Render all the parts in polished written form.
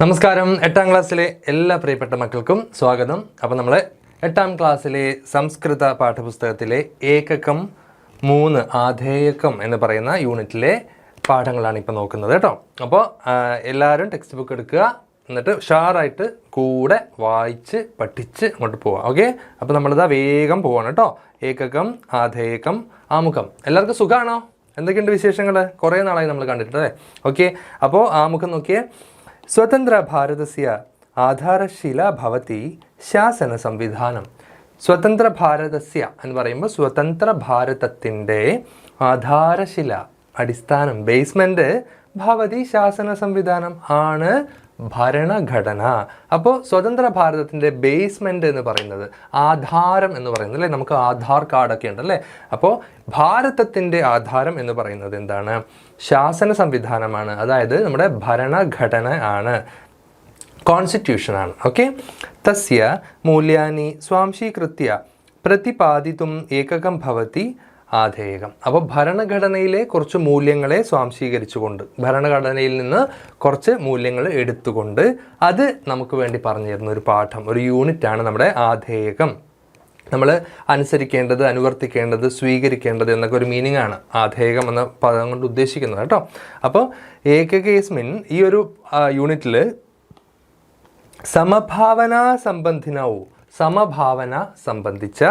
നമസ്കാരം. 8ാം ക്ലാസ്സിലെ എല്ലാ പ്രിയപ്പെട്ട മക്കൾക്കും സ്വാഗതം. അപ്പോൾ നമ്മൾ 8ാം ക്ലാസ്സിലെ സംസ്കൃത പാഠപുസ്തകത്തിലെ ഏകകം 3 ആധേയകം എന്ന് പറയുന്ന യൂണിറ്റിലെ പാഠങ്ങളാണ് ഇപ്പോൾ നോക്കുന്നത് കേട്ടോ. അപ്പോൾ എല്ലാവരും ടെക്സ്റ്റ് ബുക്ക് എടുക്കുക, എന്നിട്ട് ഉഷാറായിട്ട് കൂടെ വായിച്ച് പഠിച്ച് അങ്ങോട്ട് പോവാം. ഓക്കെ, അപ്പോൾ നമ്മളിതാ വേഗം പോവാണ് കേട്ടോ. ഏകകം, ആധേയകം, ആമുഖം. എല്ലാവർക്കും സുഖമാണോ? എന്തൊക്കെയുണ്ട് വിശേഷങ്ങൾ? കുറേ നാളായി നമ്മൾ കണ്ടിട്ടല്ലേ. ഓക്കെ, അപ്പോൾ ആമുഖം നോക്കിയേ. സ്വതന്ത്ര ഭാരതസ്യ ആധാരശില ഭവതി ശാസന സംവിധാനം. സ്വതന്ത്ര ഭാരതസ്യ എന്ന് പറയുമ്പോൾ സ്വതന്ത്ര ഭാരതത്തിൻ്റെ ആധാരശില, അടിസ്ഥാനം, ബേസ്മെൻറ്റ് ഭവതി ശാസന സംവിധാനം ആണ് ഭരണഘടന. അപ്പോൾ സ്വതന്ത്ര ഭാരതത്തിൻ്റെ ബേസ്മെൻറ്റ് എന്ന് പറയുന്നത്, ആധാരം എന്ന് പറയുന്നത് അല്ലേ, നമുക്ക് ആധാർ കാർഡൊക്കെ ഉണ്ടല്ലേ. അപ്പോൾ ഭാരതത്തിൻ്റെ ആധാരം എന്ന് പറയുന്നത് എന്താണ്? ശാസന സംവിധാനമാണ്, അതായത് നമ്മുടെ ഭരണഘടന ആണ്, കോൺസ്റ്റിറ്റ്യൂഷനാണ്. ഓക്കെ, തസ്യ മൂല്യാനി സ്വാംശീകൃത്യ പ്രതിപാദിതും ഏകകം ഭവതി ആധേയകം. അപ്പോൾ ഭരണഘടനയിലെ കുറച്ച് മൂല്യങ്ങളെ സ്വാംശീകരിച്ചുകൊണ്ട്, ഭരണഘടനയിൽ നിന്ന് കുറച്ച് മൂല്യങ്ങൾ എടുത്തുകൊണ്ട് അത് നമുക്ക് വേണ്ടി പറഞ്ഞു തരുന്ന ഒരു പാഠം, ഒരു യൂണിറ്റാണ് നമ്മുടെ ആധേയകം. നമ്മൾ അനുസരിക്കേണ്ടത്, അനുവർത്തിക്കേണ്ടത്, സ്വീകരിക്കേണ്ടത് എന്നൊക്കെ ഒരു മീനിങ് ആണ് ആധേയകം എന്ന പദം കൊണ്ട് ഉദ്ദേശിക്കുന്നത് കേട്ടോ. അപ്പോൾ ഏകകേസ്മിൻ ഈ ഒരു യൂണിറ്റിൽ സമഭാവന സംബന്ധിനവും, സമഭാവന സംബന്ധിച്ച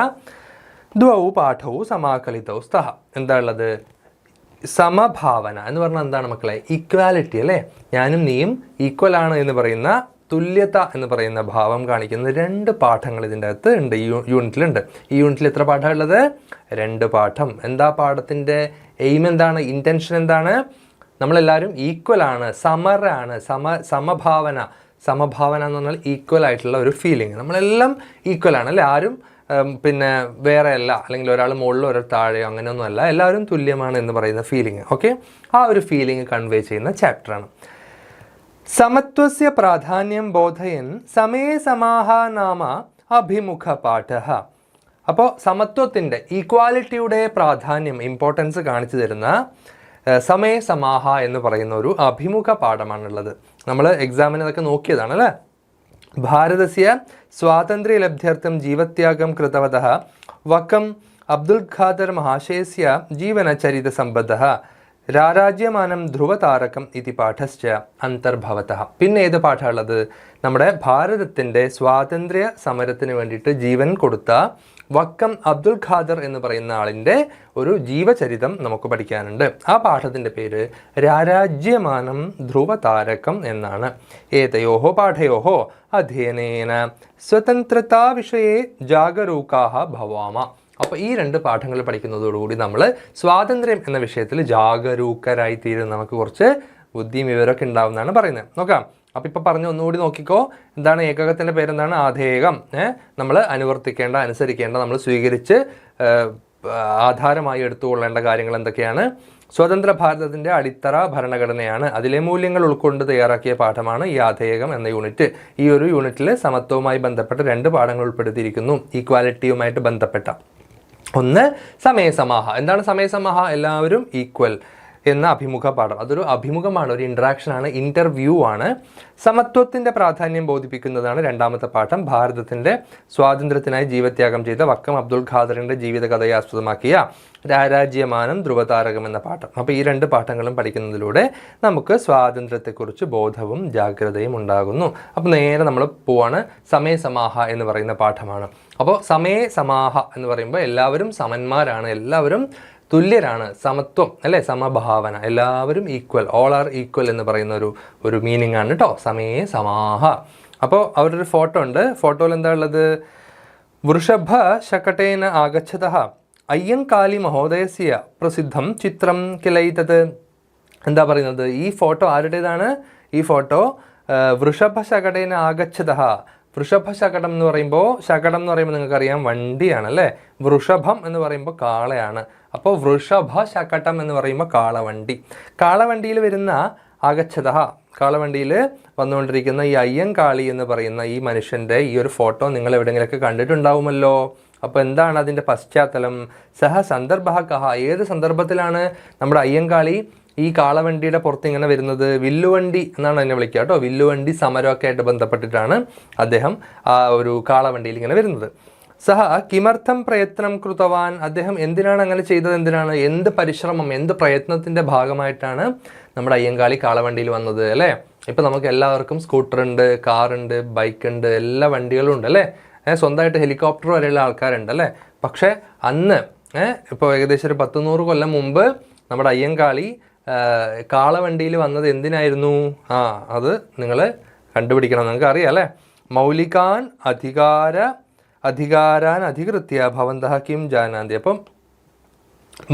ദ്വൗ പാഠവും സമാകലിതവും സ്തഹ. എന്താ ഉള്ളത്? സമഭാവന എന്ന് പറഞ്ഞാൽ എന്താണ് മക്കളെ? ഈക്വാലിറ്റി അല്ലേ. ഞാനും നീയും ഈക്വൽ ആണ് എന്ന് പറയുന്ന, തുല്യത എന്ന് പറയുന്ന ഭാവം കാണിക്കുന്ന 2 പാഠങ്ങൾ ഇതിൻ്റെ അകത്ത് ഉണ്ട്, ഈ യൂണിറ്റിലുണ്ട്. ഈ യൂണിറ്റിൽ എത്ര പാഠം ഉള്ളത്? 2 പാഠം. എന്താ പാഠത്തിൻ്റെ എയിം എന്താണ്? ഇൻറ്റൻഷൻ എന്താണ്? നമ്മളെല്ലാവരും ഈക്വൽ ആണ്, സമരാണ്, സമഭാവന. സമഭാവന എന്ന് പറഞ്ഞാൽ ഈക്വൽ ആയിട്ടുള്ള ഒരു ഫീലിംഗ്. നമ്മളെല്ലാം ഈക്വൽ ആണ് അല്ലേ. ആരും പിന്നെ വേറെ അല്ല, അല്ലെങ്കിൽ ഒരാൾ മുകളിലോ ഒരാൾ താഴെയോ അങ്ങനെയൊന്നും അല്ല, എല്ലാവരും തുല്യമാണ് എന്ന് പറയുന്ന ഫീലിംഗ്. ഓക്കെ, ആ ഒരു ഫീലിംഗ് കൺവേ ചെയ്യുന്ന ചാപ്റ്ററാണ്. സമത്വസ്യ പ്രാധാന്യം ബോധയൻ സമേ സമാഹ നാമ അഭിമുഖ പാഠ. അപ്പോൾ സമത്വത്തിൻ്റെ, ഈക്വാലിറ്റിയുടെ പ്രാധാന്യം, ഇമ്പോർട്ടൻസ് കാണിച്ചു തരുന്ന സമേ സമാഹ എന്ന് പറയുന്ന ഒരു അഭിമുഖ പാഠമാണുള്ളത്. നമ്മൾ എക്സാമിന് അതൊക്കെ നോക്കിയതാണ് അല്ലേ. ഭാരതസ്യ സ്വാതന്ത്ര്യലബ്ധ്യർത്ഥം ജീവത്യാഗം കൃതവതഃ വക്കം അബ്ദുൽ ഖാദർ മഹാശയസ്യ ജീവനചരിതസമ്പദഃ രാരാജ്യമാനം ധ്രുവതാരകം ഇതി പാഠശ്ച അന്തർഭവതഃ. പിന്നെ ഏത് പാഠമുള്ളത്? നമ്മുടെ ഭാരതത്തിൻ്റെ സ്വാതന്ത്ര്യ സമരത്തിന് വേണ്ടിയിട്ട് ജീവൻ കൊടുത്ത വക്കം അബ്ദുൽ ഖാദർ എന്ന് പറയുന്ന ആളിൻ്റെ ഒരു ജീവചരിതം നമുക്ക് പഠിക്കാനുണ്ട്. ആ പാഠത്തിൻ്റെ പേര് രാരാജ്യമാനം ധ്രുവതാരകം എന്നാണ്. ഏതയോഹോ പാഠയോഹോ അധ്യയനേന സ്വതന്ത്രതാ വിഷയെ ജാഗരൂകാഹ ഭവാമ. അപ്പോൾ ഈ 2 പാഠങ്ങൾ പഠിക്കുന്നതോടുകൂടി നമ്മൾ സ്വാതന്ത്ര്യം എന്ന വിഷയത്തിൽ ജാഗരൂകരായി തീരും, നമുക്ക് കുറച്ച് ബുദ്ധിയും വിവരമൊക്കെ ഉണ്ടാവുമെന്നാണ് പറയുന്നത്. നോക്കാം. അപ്പോൾ ഇപ്പോൾ പറഞ്ഞ് ഒന്നുകൂടി നോക്കിക്കോ. എന്താണ് ഏകകത്തിൻ്റെ പേരെന്താണ്? ആധേയകം. നമ്മൾ അനുവർത്തിക്കേണ്ട, അനുസരിക്കേണ്ട, നമ്മൾ സ്വീകരിച്ച് ആധാരമായി എടുത്തുകൊള്ളേണ്ട കാര്യങ്ങൾ എന്തൊക്കെയാണ്? സ്വതന്ത്ര ഭാരതത്തിൻ്റെ അടിത്തറ ഭരണഘടനയാണ്. അതിലെ മൂല്യങ്ങൾ ഉൾക്കൊണ്ട് തയ്യാറാക്കിയ പാഠമാണ് ഈ ആധേയകം എന്ന യൂണിറ്റ്. ഈ ഒരു യൂണിറ്റിൽ സമത്വവുമായി ബന്ധപ്പെട്ട 2 പാഠങ്ങൾ ഉൾപ്പെടുത്തിയിരിക്കുന്നു, ഈക്വാലിറ്റിയുമായിട്ട് ബന്ധപ്പെട്ട. ഒന്ന് സമയസമാഹ. എന്താണ് സമയസമാഹ? എല്ലാവരും ഈക്വൽ എന്ന അഭിമുഖ പാഠം. അതൊരു അഭിമുഖമാണ്, ഒരു ഇൻട്രാക്ഷനാണ്, ഇൻ്റർവ്യൂ ആണ്. സമത്വത്തിൻ്റെ പ്രാധാന്യം ബോധിപ്പിക്കുന്നതാണ് 2ാമത്തെ പാഠം. ഭാരതത്തിൻ്റെ സ്വാതന്ത്ര്യത്തിനായി ജീവത്യാഗം ചെയ്ത വക്കം അബ്ദുൽ ഖാദറിൻ്റെ ജീവിതകഥയെ ആസ്പദമാക്കിയ രാരാജ്യമാനം ധ്രുവതാരകം എന്ന പാഠം. അപ്പോൾ ഈ 2 പാഠങ്ങളും പഠിക്കുന്നതിലൂടെ നമുക്ക് സ്വാതന്ത്ര്യത്തെക്കുറിച്ച് ബോധവും ജാഗ്രതയും ഉണ്ടാകുന്നു. അപ്പോൾ നേരെ നമ്മൾ പോവാണ്. സമയസമാഹ എന്ന് പറയുന്ന പാഠമാണ്. അപ്പോൾ സമയസമാഹ എന്ന് പറയുമ്പോൾ എല്ലാവരും സമന്മാരാണ്, എല്ലാവരും തുല്യരാണ്, സമത്വം അല്ലേ, സമഭാവന, എല്ലാവരും ഈക്വൽ, ഓൾ ആർ ഈക്വൽ എന്ന് പറയുന്ന ഒരു മീനിങ് ആണ് കേട്ടോ സമേ സമാഹ. അപ്പോൾ അവിടെ ഒരു ഫോട്ടോ ഉണ്ട്. ഫോട്ടോയിൽ എന്താ ഉള്ളത്? വൃഷഭ ശകടേന ആഗച്ഛതഃ അയ്യങ്കാളി മഹോദയസ്യ പ്രസിദ്ധം ചിത്രം കിലൈതത്. എന്താ പറയുന്നത്? ഈ ഫോട്ടോ ആരുടേതാണ്? ഈ ഫോട്ടോ വൃഷഭ ശകടേന ആഗച്ഛതഃ. വൃഷഭ ശകടം എന്ന് പറയുമ്പോൾ, ശകടം എന്ന് പറയുമ്പോൾ നിങ്ങൾക്കറിയാം വണ്ടിയാണ് അല്ലേ. വൃഷഭം എന്ന് പറയുമ്പോൾ കാളയാണ്. അപ്പോൾ വൃഷഭ ശകടം എന്ന് പറയുമ്പോൾ കാളവണ്ടി. കാളവണ്ടിയിൽ വരുന്ന ആഗച്ഛതഃ, കാളവണ്ടിയിൽ വന്നുകൊണ്ടിരിക്കുന്ന ഈ അയ്യങ്കാളി എന്ന് പറയുന്ന ഈ മനുഷ്യൻ്റെ ഈ ഒരു ഫോട്ടോ നിങ്ങൾ എവിടെയെങ്കിലുമൊക്കെ കണ്ടിട്ടുണ്ടാവുമല്ലോ. അപ്പോൾ എന്താണ് അതിൻ്റെ പശ്ചാത്തലം? സഹ സന്ദർഭ കഹ. ഏത് സന്ദർഭത്തിലാണ് നമ്മുടെ അയ്യങ്കാളി ഈ കാളവണ്ടിയുടെ പുറത്ത് ഇങ്ങനെ വരുന്നത്? വില്ലുവണ്ടി എന്നാണ് എന്നെ വിളിക്കുക കേട്ടോ. വില്ലുവണ്ടി സമരമൊക്കെ ആയിട്ട് ബന്ധപ്പെട്ടിട്ടാണ് അദ്ദേഹം ആ ഒരു കാളവണ്ടിയിൽ ഇങ്ങനെ വരുന്നത്. സഹ കിമർത്ഥം പ്രയത്നം കൃതവാൻ, അദ്ദേഹം എന്തിനാണ് അങ്ങനെ ചെയ്തത്? എന്തിനാണ്, എന്ത് പരിശ്രമം, എന്ത് പ്രയത്നത്തിൻ്റെ ഭാഗമായിട്ടാണ് നമ്മുടെ അയ്യങ്കാളി കാളവണ്ടിയിൽ വന്നത് അല്ലേ? ഇപ്പം നമുക്ക് എല്ലാവർക്കും സ്കൂട്ടറുണ്ട്, കാറുണ്ട്, ബൈക്കുണ്ട്, എല്ലാ വണ്ടികളും ഉണ്ട് അല്ലേ? സ്വന്തമായിട്ട് ഹെലികോപ്റ്റർ വരെയുള്ള ആൾക്കാരുണ്ട് അല്ലേ? പക്ഷേ അന്ന് ഇപ്പോൾ ഏകദേശം ഒരു 100 കൊല്ലം മുമ്പ് നമ്മുടെ അയ്യങ്കാളി കാളവണ്ടിയിൽ വന്നത് എന്തിനായിരുന്നു? അത് നിങ്ങൾ കണ്ടുപിടിക്കണം, നിങ്ങൾക്ക് അറിയാം അല്ലേ? മൗലികാൻ അധികാരാൻ അധികൃത്യ ഭവന്തഃ കിം ജാനാന്തി. അപ്പം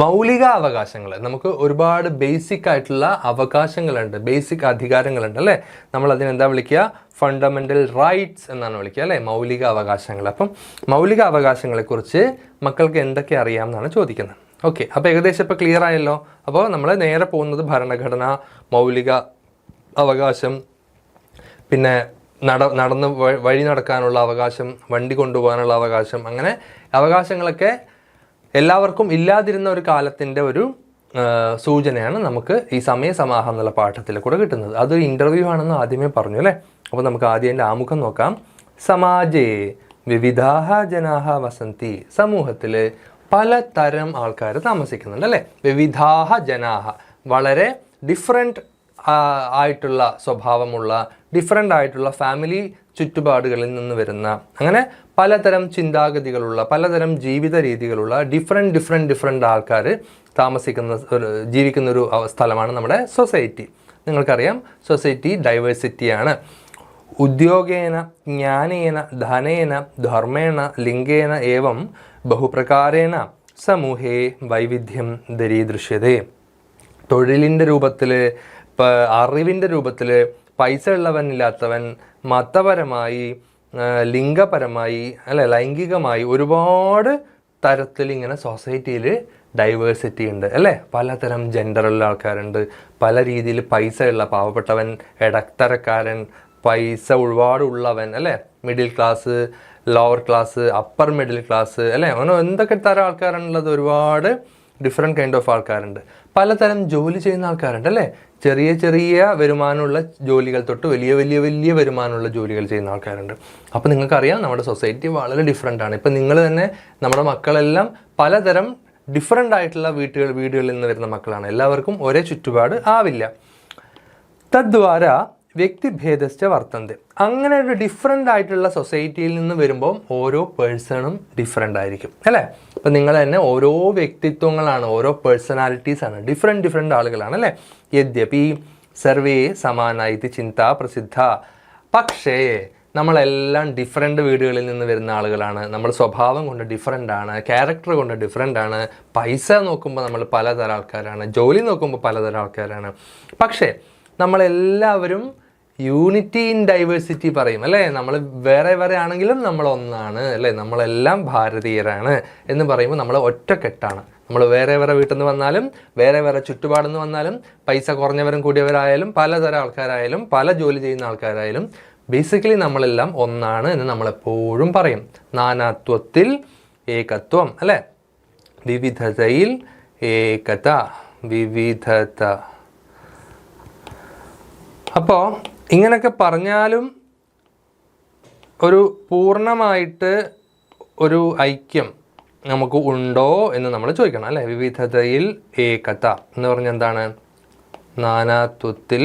മൗലിക അവകാശങ്ങൾ, നമുക്ക് ഒരുപാട് ബേസിക് ആയിട്ടുള്ള അവകാശങ്ങളുണ്ട്, ബേസിക് അധികാരങ്ങളുണ്ട് അല്ലേ? നമ്മൾ അതിനെന്താ വിളിക്കുക? ഫണ്ടമെൻ്റൽ റൈറ്റ്സ് എന്നാണ് വിളിക്കുക അല്ലേ? മൗലിക അവകാശങ്ങൾ. അപ്പം മൗലിക അവകാശങ്ങളെക്കുറിച്ച് മക്കൾക്ക് എന്തൊക്കെ അറിയാം എന്നാണ് ചോദിക്കുന്നത്. ഓക്കെ, അപ്പോൾ ഏകദേശം ഇപ്പോൾ ക്ലിയർ ആയല്ലോ. അപ്പോൾ നമ്മൾ നേരെ പോകുന്നത് ഭരണഘടന, മൗലിക അവകാശം, പിന്നെ നടന്ന് വഴി നടക്കാനുള്ള അവകാശം, വണ്ടി കൊണ്ടുപോകാനുള്ള അവകാശം, അങ്ങനെ അവകാശങ്ങളൊക്കെ എല്ലാവർക്കും ഇല്ലാതിരുന്ന ഒരു കാലത്തിൻ്റെ ഒരു സൂചനയാണ് നമുക്ക് ഈ സമയസമാഹം എന്നുള്ള പാഠത്തിൽ കൂടെ കിട്ടുന്നത്. അതൊരു ഇൻ്റർവ്യൂ ആണെന്ന് ആദ്യമേ പറഞ്ഞു അല്ലേ? അപ്പോൾ നമുക്ക് ആദ്യം എൻ്റെ ആമുഖം നോക്കാം. സമാജേ വിവിധാഹ ജനാഹ വസന്തി, സമൂഹത്തിൽ പലതരം ആൾക്കാർ താമസിക്കുന്നുണ്ട് അല്ലേ? വിവിധാഹ ജനാഹ, വളരെ ഡിഫറെൻറ്റ് ആയിട്ടുള്ള സ്വഭാവമുള്ള, ഡിഫറെൻ്റ് ആയിട്ടുള്ള ഫാമിലി ചുറ്റുപാടുകളിൽ നിന്ന് വരുന്ന, അങ്ങനെ പലതരം ചിന്താഗതികളുള്ള, പലതരം ജീവിത രീതികളുള്ള ഡിഫറെൻറ്റ് ആൾക്കാർ ജീവിക്കുന്ന ഒരു സ്ഥലമാണ് നമ്മുടെ സൊസൈറ്റി. നിങ്ങൾക്കറിയാം, സൊസൈറ്റി ഡൈവേഴ്സിറ്റിയാണ്. ഉദ്യോഗേന ജ്ഞാനേന ധനേന ധർമ്മേണ ലിംഗേന ഏവം ബഹുപ്രകാരേണ സമൂഹേ വൈവിധ്യം ദരീദൃശ്യതേ. തൊഴിലിൻ്റെ രൂപത്തിൽ, അറിവിൻ്റെ രൂപത്തിൽ, പൈസ ഉള്ളവൻ ഇല്ലാത്തവൻ, മതപരമായി, ലിംഗപരമായി അല്ലെ, ലൈംഗികമായി ഒരുപാട് തരത്തിൽ ഇങ്ങനെ സൊസൈറ്റിയിൽ ഡൈവേഴ്സിറ്റി ഉണ്ട് അല്ലേ? പലതരം ജെൻഡറുള്ള ആൾക്കാരുണ്ട്, പല രീതിയിൽ പൈസ ഉള്ള പാവപ്പെട്ടവൻ, ഇടത്തരക്കാരൻ, പൈസ ഒരുപാടുള്ളവൻ അല്ലേ, middle class, lower class, upper middle class അല്ലേ, അങ്ങനെ എന്തൊക്കെ തരം ആൾക്കാരാണുള്ളത്? ഒരുപാട് ഡിഫറെൻറ്റ് കൈൻഡ് ഓഫ് ആൾക്കാരുണ്ട്. പലതരം ജോലി ചെയ്യുന്ന ആൾക്കാരുണ്ട് അല്ലേ? ചെറിയ ചെറിയ വരുമാനമുള്ള ജോലികൾ തൊട്ട് വലിയ വലിയ വലിയ വരുമാനമുള്ള ജോലികൾ ചെയ്യുന്ന ആൾക്കാരുണ്ട്. അപ്പോൾ നിങ്ങൾക്കറിയാം, നമ്മുടെ സൊസൈറ്റി വളരെ ഡിഫറെൻ്റ് ആണ്. ഇപ്പം നിങ്ങൾ തന്നെ, നമ്മുടെ മക്കളെല്ലാം പലതരം ഡിഫറെൻ്റ് ആയിട്ടുള്ള വീടുകളിൽ നിന്ന് വരുന്ന മക്കളാണ്. എല്ലാവർക്കും ഒരേ ചുറ്റുപാട് ആവില്ല. തദ്വാര വ്യക്തിഭേദശ്ച വർത്തന്തെ. അങ്ങനെ ഒരു ഡിഫറെൻ്റ് ആയിട്ടുള്ള സൊസൈറ്റിയിൽ നിന്ന് വരുമ്പോൾ ഓരോ പേഴ്സണും ഡിഫറെൻ്റ് ആയിരിക്കും അല്ലേ? അപ്പം നിങ്ങൾ തന്നെ ഓരോ വ്യക്തിത്വങ്ങളാണ്, ഓരോ പേഴ്സണാലിറ്റീസാണ്, ഡിഫറെൻ്റ് ആളുകളാണ് അല്ലേ? യദ്യപി സർവേ സമാനായിതി ചിന്ത പ്രസിദ്ധ. പക്ഷേ നമ്മളെല്ലാം ഡിഫറെൻ്റ് വീടുകളിൽ നിന്ന് വരുന്ന ആളുകളാണ്. നമ്മൾ സ്വഭാവം കൊണ്ട് ഡിഫറെൻ്റ് ആണ്, ക്യാരക്ടർ കൊണ്ട് ഡിഫറെൻ്റ് ആണ്, പൈസ നോക്കുമ്പോൾ നമ്മൾ പലതരം ആൾക്കാരാണ്, ജോലി നോക്കുമ്പോൾ പലതരം ആൾക്കാരാണ്. പക്ഷേ നമ്മളെല്ലാവരും യൂണിറ്റി ഇൻ ഡൈവേഴ്സിറ്റി പറയും അല്ലേ? നമ്മൾ വേറെ വേറെ ആണെങ്കിലും നമ്മൾ ഒന്നാണ് അല്ലേ? നമ്മളെല്ലാം ഭാരതീയരാണ് എന്ന് പറയുമ്പോൾ നമ്മൾ ഒറ്റക്കെട്ടാണ്. നമ്മൾ വേറെ വേറെ വീട്ടിൽ നിന്ന് വന്നാലും, വേറെ വേറെ ചുറ്റുപാടിൽ നിന്ന് വന്നാലും, പൈസ കുറഞ്ഞവരും കൂടിയവരായാലും, പലതരം ആൾക്കാരായാലും, പല ജോലി ചെയ്യുന്ന ആൾക്കാരായാലും, ബേസിക്കലി നമ്മളെല്ലാം ഒന്നാണ് എന്ന് നമ്മളെപ്പോഴും പറയും. നാനാത്വത്തിൽ ഏകത്വം അല്ലേ? വിവിധതയിൽ ഏകത, വിവിധത. അപ്പോൾ ഇങ്ങനെയൊക്കെ പറഞ്ഞാലും ഒരു പൂർണ്ണമായിട്ട് ഒരു ഐക്യം നമുക്ക് ഉണ്ടോ എന്ന് നമ്മൾ ചോദിക്കണം അല്ലേ? വിവിധതയിൽ ഏകത എന്ന് പറഞ്ഞാൽ എന്താണ്? നാനാത്വത്തിൽ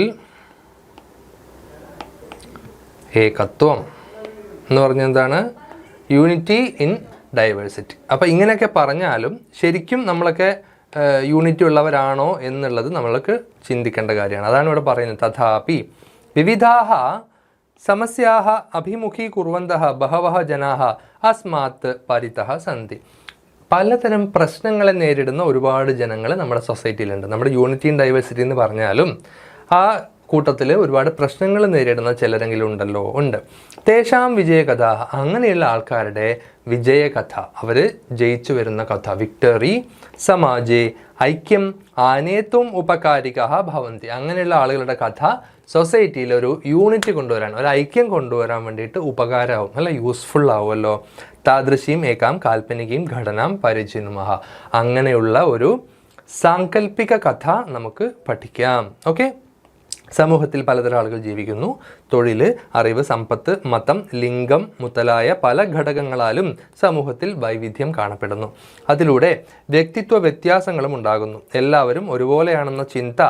ഏകത്വം എന്ന് പറഞ്ഞാൽ എന്താണ്? Unity in diversity. അപ്പോൾ ഇങ്ങനെയൊക്കെ പറഞ്ഞാലും ശരിക്കും നമ്മളൊക്കെ യൂണിറ്റി ഉള്ളവരാണോ എന്നുള്ളത് നമ്മൾക്ക് ചിന്തിക്കേണ്ട കാര്യമാണ്. അതാണ് ഇവിടെ പറയുന്നത്. തഥാപി വിവിധാഹ സമസ്യാഹ അഭിമുഖീകുർവന്തഃ ബഹവഃ ജനാഹ അസ്മാത് പരിതഃ സന്തി. പലതരം പ്രശ്നങ്ങളെ നേരിടുന്ന ഒരുപാട് ജനങ്ങൾ നമ്മുടെ സൊസൈറ്റിയിലുണ്ട്. നമ്മുടെ യൂണിറ്റി ഇൻ ഡൈവേഴ്സിറ്റി എന്ന് പറഞ്ഞാലും ആ കൂട്ടത്തിൽ ഒരുപാട് പ്രശ്നങ്ങൾ നേരിടുന്ന ചിലരെങ്കിലും ഉണ്ടല്ലോ, ഉണ്ട്. തേഷാം വിജയകഥ, അങ്ങനെയുള്ള ആൾക്കാരുടെ വിജയകഥ, അവർ ജയിച്ചു വരുന്ന കഥ, വിക്ടറി സമാജേ ഐക്യം ആനേത്വം ഉപകാരിക ഭവന്തി. അങ്ങനെയുള്ള ആളുകളുടെ കഥ സൊസൈറ്റിയിൽ ഒരു യൂണിറ്റ് കൊണ്ടുവരാൻ, ഒരു ഐക്യം കൊണ്ടുവരാൻ വേണ്ടിയിട്ട് ഉപകാരമാവും അല്ല, യൂസ്ഫുൾ ആവുമല്ലോ. താദൃശീം ഏകാം കാൽപ്പനികയും ഘടനാം പരിചിനുമഹ. അങ്ങനെയുള്ള ഒരു സാങ്കല്പിക കഥ നമുക്ക് പഠിക്കാം. ഓക്കെ, സമൂഹത്തിൽ പലതരം ആളുകൾ ജീവിക്കുന്നു. തൊഴിൽ, അറിവ്, സമ്പത്ത്, മതം, ലിംഗം മുതലായ പല ഘടകങ്ങളാലും സമൂഹത്തിൽ വൈവിധ്യം കാണപ്പെടുന്നു. അതിലൂടെ വ്യക്തിത്വ വ്യത്യാസങ്ങളും ഉണ്ടാകുന്നു. എല്ലാവരും ഒരുപോലെയാണെന്ന ചിന്ത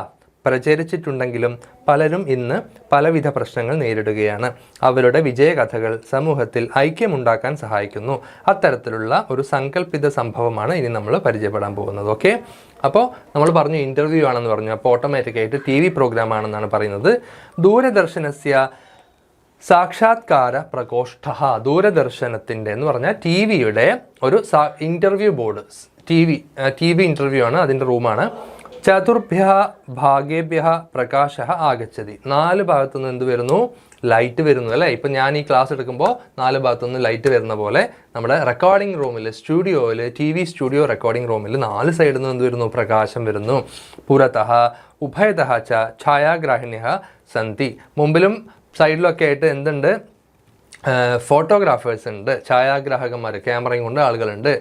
പ്രചരിച്ചിട്ടുണ്ടെങ്കിലും പലരും ഇന്ന് പലവിധ പ്രശ്നങ്ങൾ നേരിടുകയാണ്. അവരുടെ വിജയകഥകൾ സമൂഹത്തിൽ ഐക്യമുണ്ടാക്കാൻ സഹായിക്കുന്നു. അത്തരത്തിലുള്ള ഒരു സങ്കല്പിത സംഭവമാണ് ഇനി നമ്മൾ പരിചയപ്പെടാൻ പോകുന്നത്. ഓക്കെ, അപ്പോൾ നമ്മൾ പറഞ്ഞു ഇൻ്റർവ്യൂ ആണെന്ന് പറഞ്ഞു. അപ്പോൾ ഓട്ടോമാറ്റിക്കായിട്ട് TV പ്രോഗ്രാം ആണെന്നാണ് പറയുന്നത്. ദൂരദർശനസ്യ സാക്ഷാത്കാര പ്രകോഷ്ഠ, ദൂരദർശനത്തിൻ്റെ എന്ന് പറഞ്ഞാൽ TV-യുടെ ഒരു ഇൻ്റർവ്യൂ ബോർഡ്, TV ഇൻ്റർവ്യൂ ആണ്, അതിൻ്റെ റൂമാണ്. ചതുർഭ്യ ഭാഗേഭ്യ പ്രകാശ ആഗച്ഛതി, 4 ഭാഗത്തുനിന്ന് എന്ത് വരുന്നു? ലൈറ്റ് വരുന്നു അല്ലേ. ഇപ്പം ഞാൻ ഈ ക്ലാസ് എടുക്കുമ്പോൾ 4 ഭാഗത്തുനിന്ന് ലൈറ്റ് വരുന്ന പോലെ നമ്മുടെ റെക്കോർഡിംഗ് റൂമിൽ, സ്റ്റുഡിയോയിൽ, TV സ്റ്റുഡിയോ റെക്കോർഡിംഗ് റൂമിൽ 4 സൈഡിൽ നിന്ന് എന്ത് വരുന്നു? പ്രകാശം വരുന്നു. പുരതഃ ഉഭയതഃ ച ഛായാഗ്രാഹിണ്യഃ സന്തി, മുമ്പിലും സൈഡിലൊക്കെ ആയിട്ട് എന്തുണ്ട്? ഫോട്ടോഗ്രാഫേഴ്സ് ഉണ്ട്, ഛായാഗ്രാഹകന്മാർ, ക്യാമറയും കൊണ്ട് ആളുകളുണ്ട്,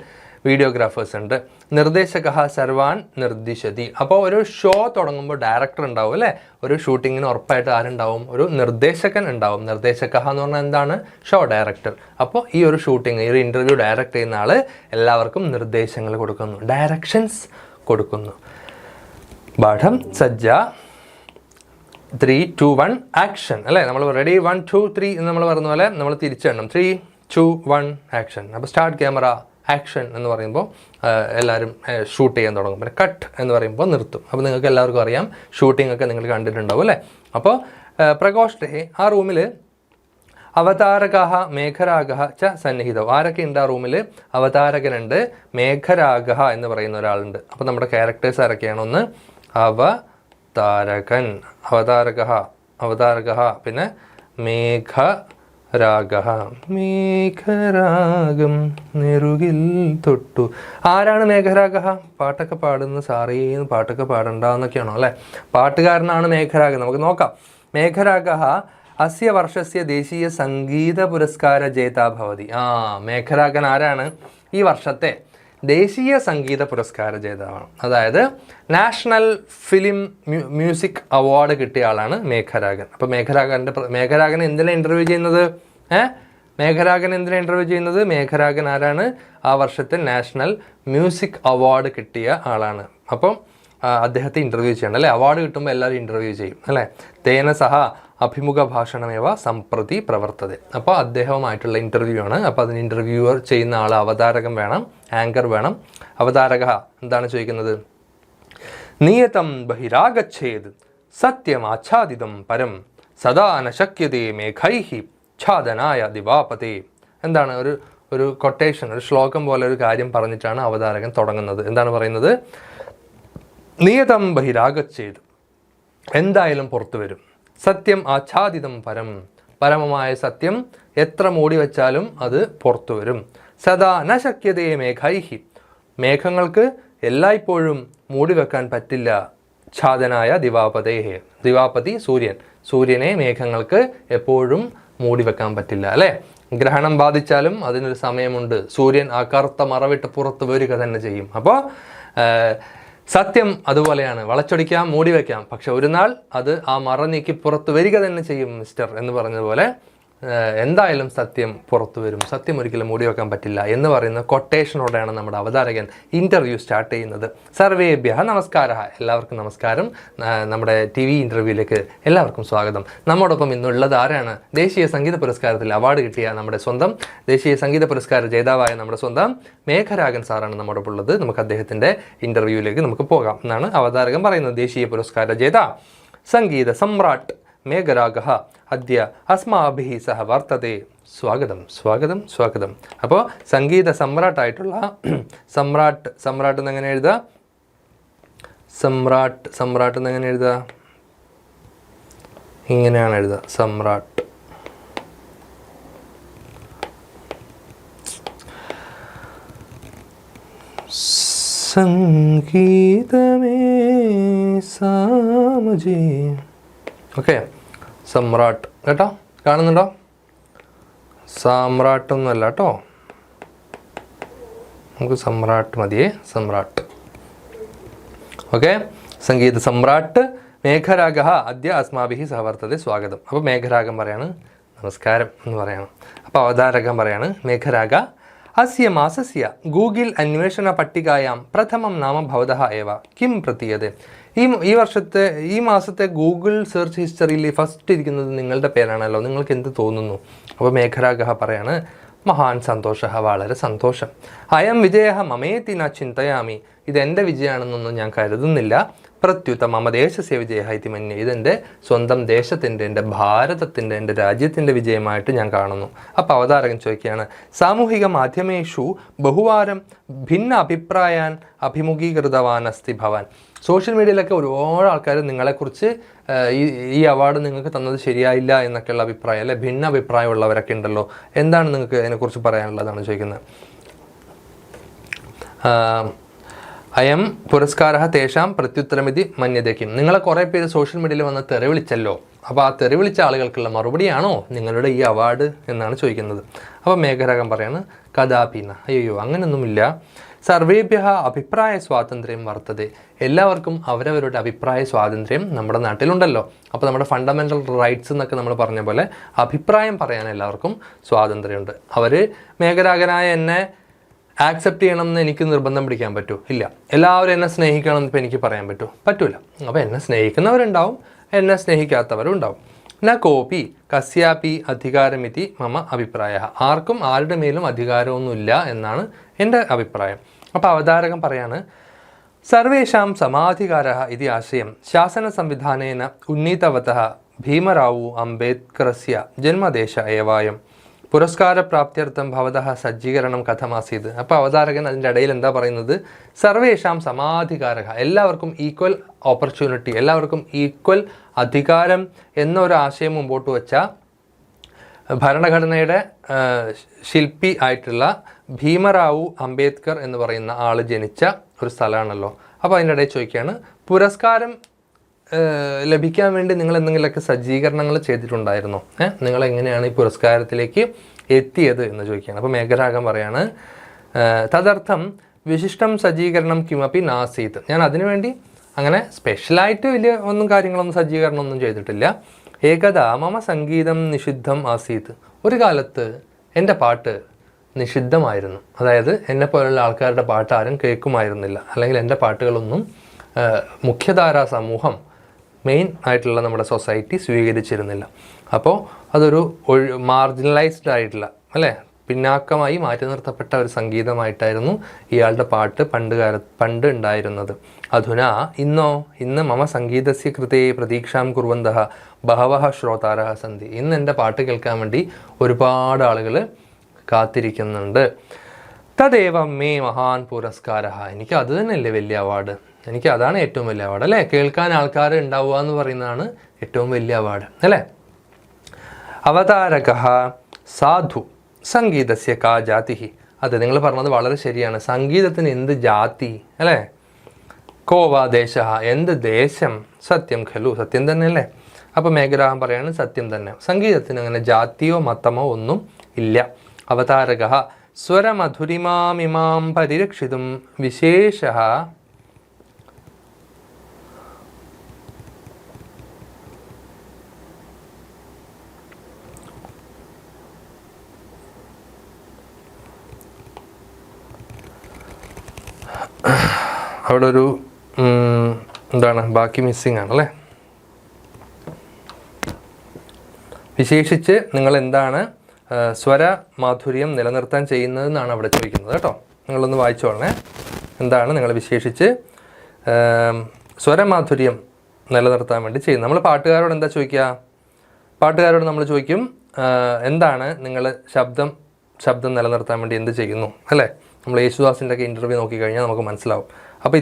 വീഡിയോഗ്രാഫേഴ്സ് ഉണ്ട്. നിർദ്ദേശക സർവാൻ നിർദ്ദിശതി, അപ്പോൾ ഒരു ഷോ തുടങ്ങുമ്പോൾ ഡയറക്ടർ ഉണ്ടാവും അല്ലേ. ഒരു ഷൂട്ടിങ്ങിന് ഉറപ്പായിട്ട് ആരുണ്ടാവും? ഒരു നിർദ്ദേശകൻ ഉണ്ടാവും. നിർദ്ദേശക എന്ന് പറഞ്ഞാൽ എന്താണ്? Show director. അപ്പോൾ ഈ ഒരു ഷൂട്ടിങ്, ഈ ഒരു ഇൻ്റർവ്യൂ ഡയറക്റ്റ് ചെയ്യുന്ന ആൾ എല്ലാവർക്കും നിർദ്ദേശങ്ങൾ കൊടുക്കുന്നു, ഡയറക്ഷൻസ് കൊടുക്കുന്നു. പാഠം സജ്ജ 3, 2, 1 ആക്ഷൻ അല്ലേ. നമ്മൾ റെഡി 1, 2, 3 എന്ന് നമ്മൾ പറഞ്ഞ പോലെ നമ്മൾ തിരിച്ചെണ്ണം 3, 2, 1 ആക്ഷൻ. അപ്പോൾ സ്റ്റാർട്ട് ക്യാമറ ആക്ഷൻ എന്ന് പറയുമ്പോൾ എല്ലാവരും ഷൂട്ട് ചെയ്യാൻ തുടങ്ങും. പിന്നെ കട്ട് എന്ന് പറയുമ്പോൾ നിർത്തും. അപ്പോൾ നിങ്ങൾക്ക് എല്ലാവർക്കും അറിയാം, ഷൂട്ടിംഗ് ഒക്കെ നിങ്ങൾ കണ്ടിട്ടുണ്ടാവും അല്ലേ. അപ്പോൾ പ്രകോഷ്ഠേ, ആ റൂമിൽ അവതാരകഃ മേഘരാഗഃ ച സന്നിഹിതോ, ആരൊക്കെ ഉണ്ട് ആ റൂമിൽ? അവതാരകനുണ്ട്, മേഘരാഗഃ എന്ന് പറയുന്ന ഒരാളുണ്ട്. അപ്പോൾ നമ്മുടെ ക്യാരക്ടേഴ്സ് ആരൊക്കെയാണ്? ഒന്ന് അവതാരകൻ, അവതാരകഃ, പിന്നെ മേഘരാഗം നെറുകിൽ തൊട്ടു. ആരാണ് മേഘരാഗ? പാട്ടൊക്കെ പാടുന്ന സാറേന്ന് പാട്ടൊക്കെ പാടണ്ടെന്നൊക്കെയാണോ അല്ലേ? പാട്ടുകാരനാണ് മേഘരാഗൻ. നമുക്ക് നോക്കാം. മേഘരാഗ അസ്യ വർഷസ്യ ദേശീയ സംഗീത പുരസ്കാര ജേതാ ഭവതി. മേഘരാഗൻ ആരാണ്? ഈ വർഷത്തെ ദേശീയ സംഗീത പുരസ്കാര ജേതാവാണ്. അതായത് നാഷണൽ ഫിലിം മ്യൂസിക് അവാർഡ് കിട്ടിയ ആളാണ് മേഘരാഗൻ. അപ്പോൾ മേഘരാഗൻ എന്തിനാണ് ഇൻ്റർവ്യൂ ചെയ്യുന്നത്? മേഘരാഗൻ എന്തിനാണ് ഇൻ്റർവ്യൂ ചെയ്യുന്നത്? മേഘരാഗൻ ആരാണ്? ആ വർഷത്തെ നാഷണൽ മ്യൂസിക് അവാർഡ് കിട്ടിയ ആളാണ്. അപ്പം അദ്ദേഹത്തെ ഇൻ്റർവ്യൂ ചെയ്യണം അല്ലേ. അവാർഡ് കിട്ടുമ്പോൾ എല്ലാവരും ഇൻ്റർവ്യൂ ചെയ്യും അല്ലേ. തേന സഹ അഭിമുഖ ഭാഷണമേവ സംപ്രതി പ്രവർത്തത. അപ്പോൾ അദ്ദേഹവുമായിട്ടുള്ള ഇൻ്റർവ്യൂ ആണ്. അപ്പോൾ അതിന് ഇൻ്റർവ്യൂവർ ചെയ്യുന്ന ആൾ അവതാരകൻ വേണം, ആങ്കർ വേണം. അവതാരക എന്താണ് ചോദിക്കുന്നത്? നിയതം ബഹിരാഗച്ഛേത് സത്യം ആച്ഛാദിതം പരം സദാ ന ശക്യതേ മേഘൈഹി ഛാദനായ ദിവാപതേ. എന്താണ്? ഒരു കൊട്ടേഷൻ, ഒരു ശ്ലോകം പോലെ ഒരു കാര്യം പറഞ്ഞിട്ടാണ് അവതാരകൻ തുടങ്ങുന്നത്. എന്താണ് പറയുന്നത്? നിയതം ബഹിരാഗച്ഛേത്, എന്തായാലും പുറത്തു വരും. സത്യം ആച്ഛാദിതം പരം, പരമമായ സത്യം എത്ര മൂടി വെച്ചാലും അത് പുറത്തു വരും. സദാ ന ശക്യതേ മേഘൈഹി, മേഘങ്ങൾക്ക് എല്ലായ്പ്പോഴും മൂടി വെക്കാൻ പറ്റില്ല. ഛാദനായ ദിവാപതേഹേ, ദിവാപതി സൂര്യൻ, സൂര്യനെ മേഘങ്ങൾക്ക് എപ്പോഴും മൂടി വെക്കാൻ പറ്റില്ല അല്ലേ. ഗ്രഹണം ബാധിച്ചാലും അതിനൊരു സമയമുണ്ട്. സൂര്യൻ ആ കറുത്ത മറവിട്ട് പുറത്ത് വരിക തന്നെ ചെയ്യും. അപ്പോൾ സത്യം അതുപോലെയാണ്, വളച്ചൊടിക്കാം, മൂടി വയ്ക്കാം, പക്ഷെ ഒരു നാൾ അത് ആ മറ നീക്കി പുറത്ത് വരിക തന്നെ ചെയ്യും മിസ്റ്റർ എന്ന് പറഞ്ഞതുപോലെ എന്തായാലും സത്യം പുറത്തു വരും, സത്യം ഒരിക്കലും മൂടി വെക്കാൻ പറ്റില്ല എന്ന് പറയുന്ന കൊട്ടേഷനോടെയാണ് നമ്മുടെ അവതാരകൻ ഇൻ്റർവ്യൂ സ്റ്റാർട്ട് ചെയ്യുന്നത്. സർവേഭ്യ നമസ്കാര, എല്ലാവർക്കും നമസ്കാരം. നമ്മുടെ TV ഇൻ്റർവ്യൂവിലേക്ക് എല്ലാവർക്കും സ്വാഗതം. നമ്മോടൊപ്പം ഇന്നുള്ളത് ആരാണ്? ദേശീയ സംഗീത പുരസ്കാരത്തിൽ അവാർഡ് കിട്ടിയ നമ്മുടെ സ്വന്തം ദേശീയ സംഗീത പുരസ്കാര ജേതാവായ നമ്മുടെ സ്വന്തം മേഘരാഗൻ സാറാണ് നമ്മോടൊപ്പം ഉള്ളത്. നമുക്ക് അദ്ദേഹത്തിൻ്റെ ഇൻ്റർവ്യൂവിലേക്ക് നമുക്ക് പോകാം എന്നാണ് അവതാരകൻ പറയുന്നത്. ദേശീയ പുരസ്കാര ജേതാ സംഗീത സമ്രാട്ട് മേഘരാഗ അദ്യ അസ്മാഭിഹി സഹ വർത്തതേ. സ്വാഗതം സ്വാഗതം സ്വാഗതം. അപ്പോൾ സംഗീത സമ്രാട്ടായിട്ടുള്ള സമ്രാട്ട് എന്നെങ്ങനെ എഴുതുക? സമ്രാട്ട് എന്നെങ്ങനെ എഴുതുക? ഇങ്ങനെയാണ് എഴുതുക, സമ്രാട്ട്. സംഗീതമേ സാമജി. ഓക്കെ, സമ്രാട്ട് കേട്ടോ, കാണുന്നുണ്ടോ? സാമ്രാട്ടൊന്നുമല്ല കേട്ടോ, നമുക്ക് സമ്രാട്ട് മതിയേ. സമ്രാട്ട് ഓക്കെ, സംഗീത സമ്രാട്ട് മേഘരാഗ അദ്യ അസ്മാഭിഹി സഹവർത്തതെ സ്വാഗതം. അപ്പോൾ മേഘരാഗം പറയാണ് നമസ്കാരം എന്ന് പറയണം. അപ്പോൾ അവതാരകം പറയാണ് മേഘരാഗ അസ്യ മാസസ്യ ഗൂഗിൾ അന്വേഷണ പട്ടികായാം പ്രഥമം നാമ ഭവതഃ ഏവ കിം പ്രതീയതേ. ഈ മാസത്തെ ഗൂഗിൾ സെർച്ച് ഹിസ്റ്ററിയിൽ ഫസ്റ്റ് ഇരിക്കുന്നത് നിങ്ങളുടെ പേരാണല്ലോ, നിങ്ങൾക്ക് എന്ത് തോന്നുന്നു? അപ്പോൾ മേഘരാഗ പറയാണ് മഹാൻ സന്തോഷ, വളരെ സന്തോഷം. അയം വിജയ മമേതി ന ചിന്തയാമി, ഇതെൻ്റെ വിജയമാണെന്നൊന്നും ഞാൻ കരുതുന്നില്ല. പ്രത്യുത മമ ദേശസ്യ വിജയ ഇതി മന്യേ, ഇതെൻ്റെ സ്വന്തം ദേശത്തിൻ്റെ, എൻ്റെ ഭാരതത്തിൻ്റെ, എൻ്റെ രാജ്യത്തിൻ്റെ വിജയമായിട്ട് ഞാൻ കാണുന്നു. അപ്പോൾ അവതാരകൻ ചോദിക്കുകയാണ് സാമൂഹിക മാധ്യമേഷു ബഹുവാരം ഭിന്ന അഭിപ്രായാൻ അഭിമുഖീകൃതവാൻ അസ്തി ഭവാൻ. സോഷ്യൽ മീഡിയയിലൊക്കെ ഒരുപാട് ആൾക്കാർ നിങ്ങളെക്കുറിച്ച് ഈ അവാർഡ് നിങ്ങൾക്ക് തന്നത് ശരിയായില്ല എന്നൊക്കെയുള്ള അഭിപ്രായം, അല്ലെ ഭിന്ന അഭിപ്രായമുള്ളവരൊക്കെ ഉണ്ടല്ലോ, എന്താണ് നിങ്ങൾക്ക് അതിനെക്കുറിച്ച് പറയാനുള്ളതാണ് ചോദിക്കുന്നത്. അയം പുരസ്കാര തേഷാം പ്രത്യുത്തരമിതി മന്യതയ്ക്കും. നിങ്ങളെ കുറേ പേര് സോഷ്യൽ മീഡിയയിൽ വന്ന് തെറിവിളിച്ചല്ലോ, അപ്പോൾ ആ തെറിവിളിച്ച ആളുകൾക്കുള്ള മറുപടിയാണോ നിങ്ങളുടെ ഈ അവാർഡ് എന്നാണ് ചോദിക്കുന്നത്. അപ്പോൾ മേഘരാഗം പറയാണ് കഥാപിന, അയ്യോ അങ്ങനെയൊന്നുമില്ല. സർവേഭ്യ അഭിപ്രായ സ്വാതന്ത്ര്യം വർത്തതെ, എല്ലാവർക്കും അവരവരുടെ അഭിപ്രായ സ്വാതന്ത്ര്യം നമ്മുടെ നാട്ടിലുണ്ടല്ലോ. അപ്പോൾ നമ്മുടെ ഫണ്ടമെൻ്റൽ റൈറ്റ്സ് എന്നൊക്കെ നമ്മൾ പറഞ്ഞ പോലെ അഭിപ്രായം പറയാൻ എല്ലാവർക്കും സ്വാതന്ത്ര്യമുണ്ട്. അവർ മേഘരാഗനായ എന്നെ ആക്സെപ്റ്റ് ചെയ്യണം എന്ന് എനിക്ക് നിർബന്ധം പിടിക്കാൻ പറ്റൂ? ഇല്ല. എല്ലാവരും എന്നെ സ്നേഹിക്കണം എന്ന് ഇപ്പോൾ എനിക്ക് പറയാൻ പറ്റൂല. അപ്പോൾ എന്നെ സ്നേഹിക്കുന്നവരുണ്ടാവും, എന്നെ സ്നേഹിക്കാത്തവരും ഉണ്ടാവും. ന കോപി കസ്യാപി അധികാരമിതി മമ അഭിപ്രായ, ആർക്കും ആരുടെ മേലും അധികാരമൊന്നുമില്ല എന്നാണ് എൻ്റെ അഭിപ്രായം. അപ്പോൾ അവതാരകൻ പറയാണ് സർവേഷാം സമാധികാര ഇതി ആശയം ശാസന സംവിധാനേന ഉന്നീതവതഃ ഭീമറാവു അംബേദ്കറസ്യ ജന്മദേശ ഏവായം പുരസ്കാരപ്രാപ്ത്യർത്ഥം ഭവതഃ സജ്ജീകരണം കഥമാസീത്. അപ്പോൾ അവതാരകൻ അതിൻ്റെ ഇടയിൽ എന്താ പറയുന്നത്, സർവേഷാം സമാധികാര, എല്ലാവർക്കും ഈക്വൽ ഓപ്പർച്യൂണിറ്റി, എല്ലാവർക്കും ഈക്വൽ അധികാരം എന്നൊരു ആശയം മുമ്പോട്ട് വെച്ച ഭരണഘടനയുടെ ശില്പി ആയിട്ടുള്ള ഭീമറാവു അംബേദ്കർ എന്ന് പറയുന്ന ആൾ ജനിച്ച ഒരു സ്ഥലമാണല്ലോ. അപ്പോൾ അതിൻ്റെ ഇടയിൽ ചോദിക്കുകയാണ് പുരസ്കാരം ലഭിക്കാൻ വേണ്ടി നിങ്ങൾ എന്തെങ്കിലുമൊക്കെ സജ്ജീകരണങ്ങൾ ചെയ്തിട്ടുണ്ടായിരുന്നോ? നിങ്ങൾ എങ്ങനെയാണ് ഈ പുരസ്കാരത്തിലേക്ക് എത്തിയത് എന്ന് ചോദിക്കുകയാണ്. അപ്പോൾ മേഘരാഗം പറയാണ് തദർത്ഥം വിശിഷ്ടം സജ്ജീകരണം കിമപ്പി നാസീത്, ഞാൻ അതിനുവേണ്ടി അങ്ങനെ സ്പെഷ്യലായിട്ട് വലിയ കാര്യങ്ങളൊന്നും സജ്ജീകരണമൊന്നും ചെയ്തിട്ടില്ല. ഏകദാ മമ സംഗീതം നിഷിദ്ധം ആസീത്, ഒരു കാലത്ത് എൻ്റെ പാട്ട് നിഷിദ്ധമായിരുന്നു. അതായത് എന്നെപ്പോലുള്ള ആൾക്കാരുടെ പാട്ട് ആരും കേൾക്കുമായിരുന്നില്ല, അല്ലെങ്കിൽ എൻ്റെ പാട്ടുകളൊന്നും മുഖ്യധാരാ സമൂഹം, മെയിൻ ആയിട്ടുള്ള നമ്മുടെ സൊസൈറ്റി സ്വീകരിച്ചിരുന്നില്ല. അപ്പോൾ അതൊരു മാർജിനലൈസ്ഡ് ആയിട്ടുള്ള, അല്ലേ, പിന്നാക്കമായി മാറ്റി നിർത്തപ്പെട്ട ഒരു സംഗീതമായിട്ടായിരുന്നു ഇയാളുടെ പാട്ട് പണ്ട് ഉണ്ടായിരുന്നത്. അധുന ഇന്ന് മമ സംഗീതസ്യ കൃതേ പ്രതീക്ഷാം കുർവന്തഃ ബഹവഃ ശ്രോതാരഃ സന്തി, ഇന്ന് എൻ്റെ പാട്ട് കേൾക്കാൻ വേണ്ടി ഒരുപാട് ആളുകൾ കാത്തിരിക്കുന്നുണ്ട്. തദേവം മേ മഹാൻ പുരസ്കാരഃ, എനിക്ക് അത് തന്നെയല്ലേ വലിയ അവാർഡ്, എനിക്ക് അതാണ് ഏറ്റവും വലിയ അവാർഡ്, അല്ലേ, കേൾക്കാൻ ആൾക്കാർ ഉണ്ടാവുക എന്ന് പറയുന്നതാണ് ഏറ്റവും വലിയ അവാർഡ്, അല്ലേ. അവതാരക സാധു സംഗീതസ്യ കാ ജാതി, അതെ നിങ്ങൾ പറഞ്ഞത് വളരെ ശരിയാണ്. സംഗീതത്തിന് എന്ത് ജാതി, അല്ലേ, കോവാ ദേശ, എന്ത് ദേശം, സത്യം ഖലു, സത്യം തന്നെ അല്ലേ. അപ്പോൾ മേഘരാഗം പറയാണ് സത്യം തന്നെ, സംഗീതത്തിന് അങ്ങനെ ജാതിയോ മതമോ ഒന്നും ഇല്ല. അവതാരക സ്വരമധുരിമാമിമാം പരിരക്ഷിതും വിശേഷ അവിടെ ഒരു എന്താണ് ബാക്കി മിസ്സിങ് ആണല്ലേ. വിശേഷിച്ച് നിങ്ങൾ എന്താണ് സ്വര മാധുര്യം നിലനിർത്താൻ ചെയ്യുന്നതെന്നാണ് അവിടെ ചോദിക്കുന്നത് കേട്ടോ. നിങ്ങളൊന്ന് വായിച്ചോളണേ. എന്താണ് നിങ്ങൾ വിശേഷിച്ച് സ്വരമാധുര്യം നിലനിർത്താൻ വേണ്ടി ചെയ്യുന്നത്? നമ്മൾ പാട്ടുകാരോട് എന്താ ചോദിക്കുക? പാട്ടുകാരോട് നമ്മൾ ചോദിക്കും എന്താണ് നിങ്ങൾ ശബ്ദം നിലനിർത്താൻ വേണ്ടി എന്ത് ചെയ്യുന്നു, അല്ലേ. നമ്മൾ യേശുദാസിൻ്റെ ഒക്കെ ഇൻ്റർവ്യൂ നോക്കിക്കഴിഞ്ഞാൽ നമുക്ക് മനസ്സിലാവും. അപ്പോൾ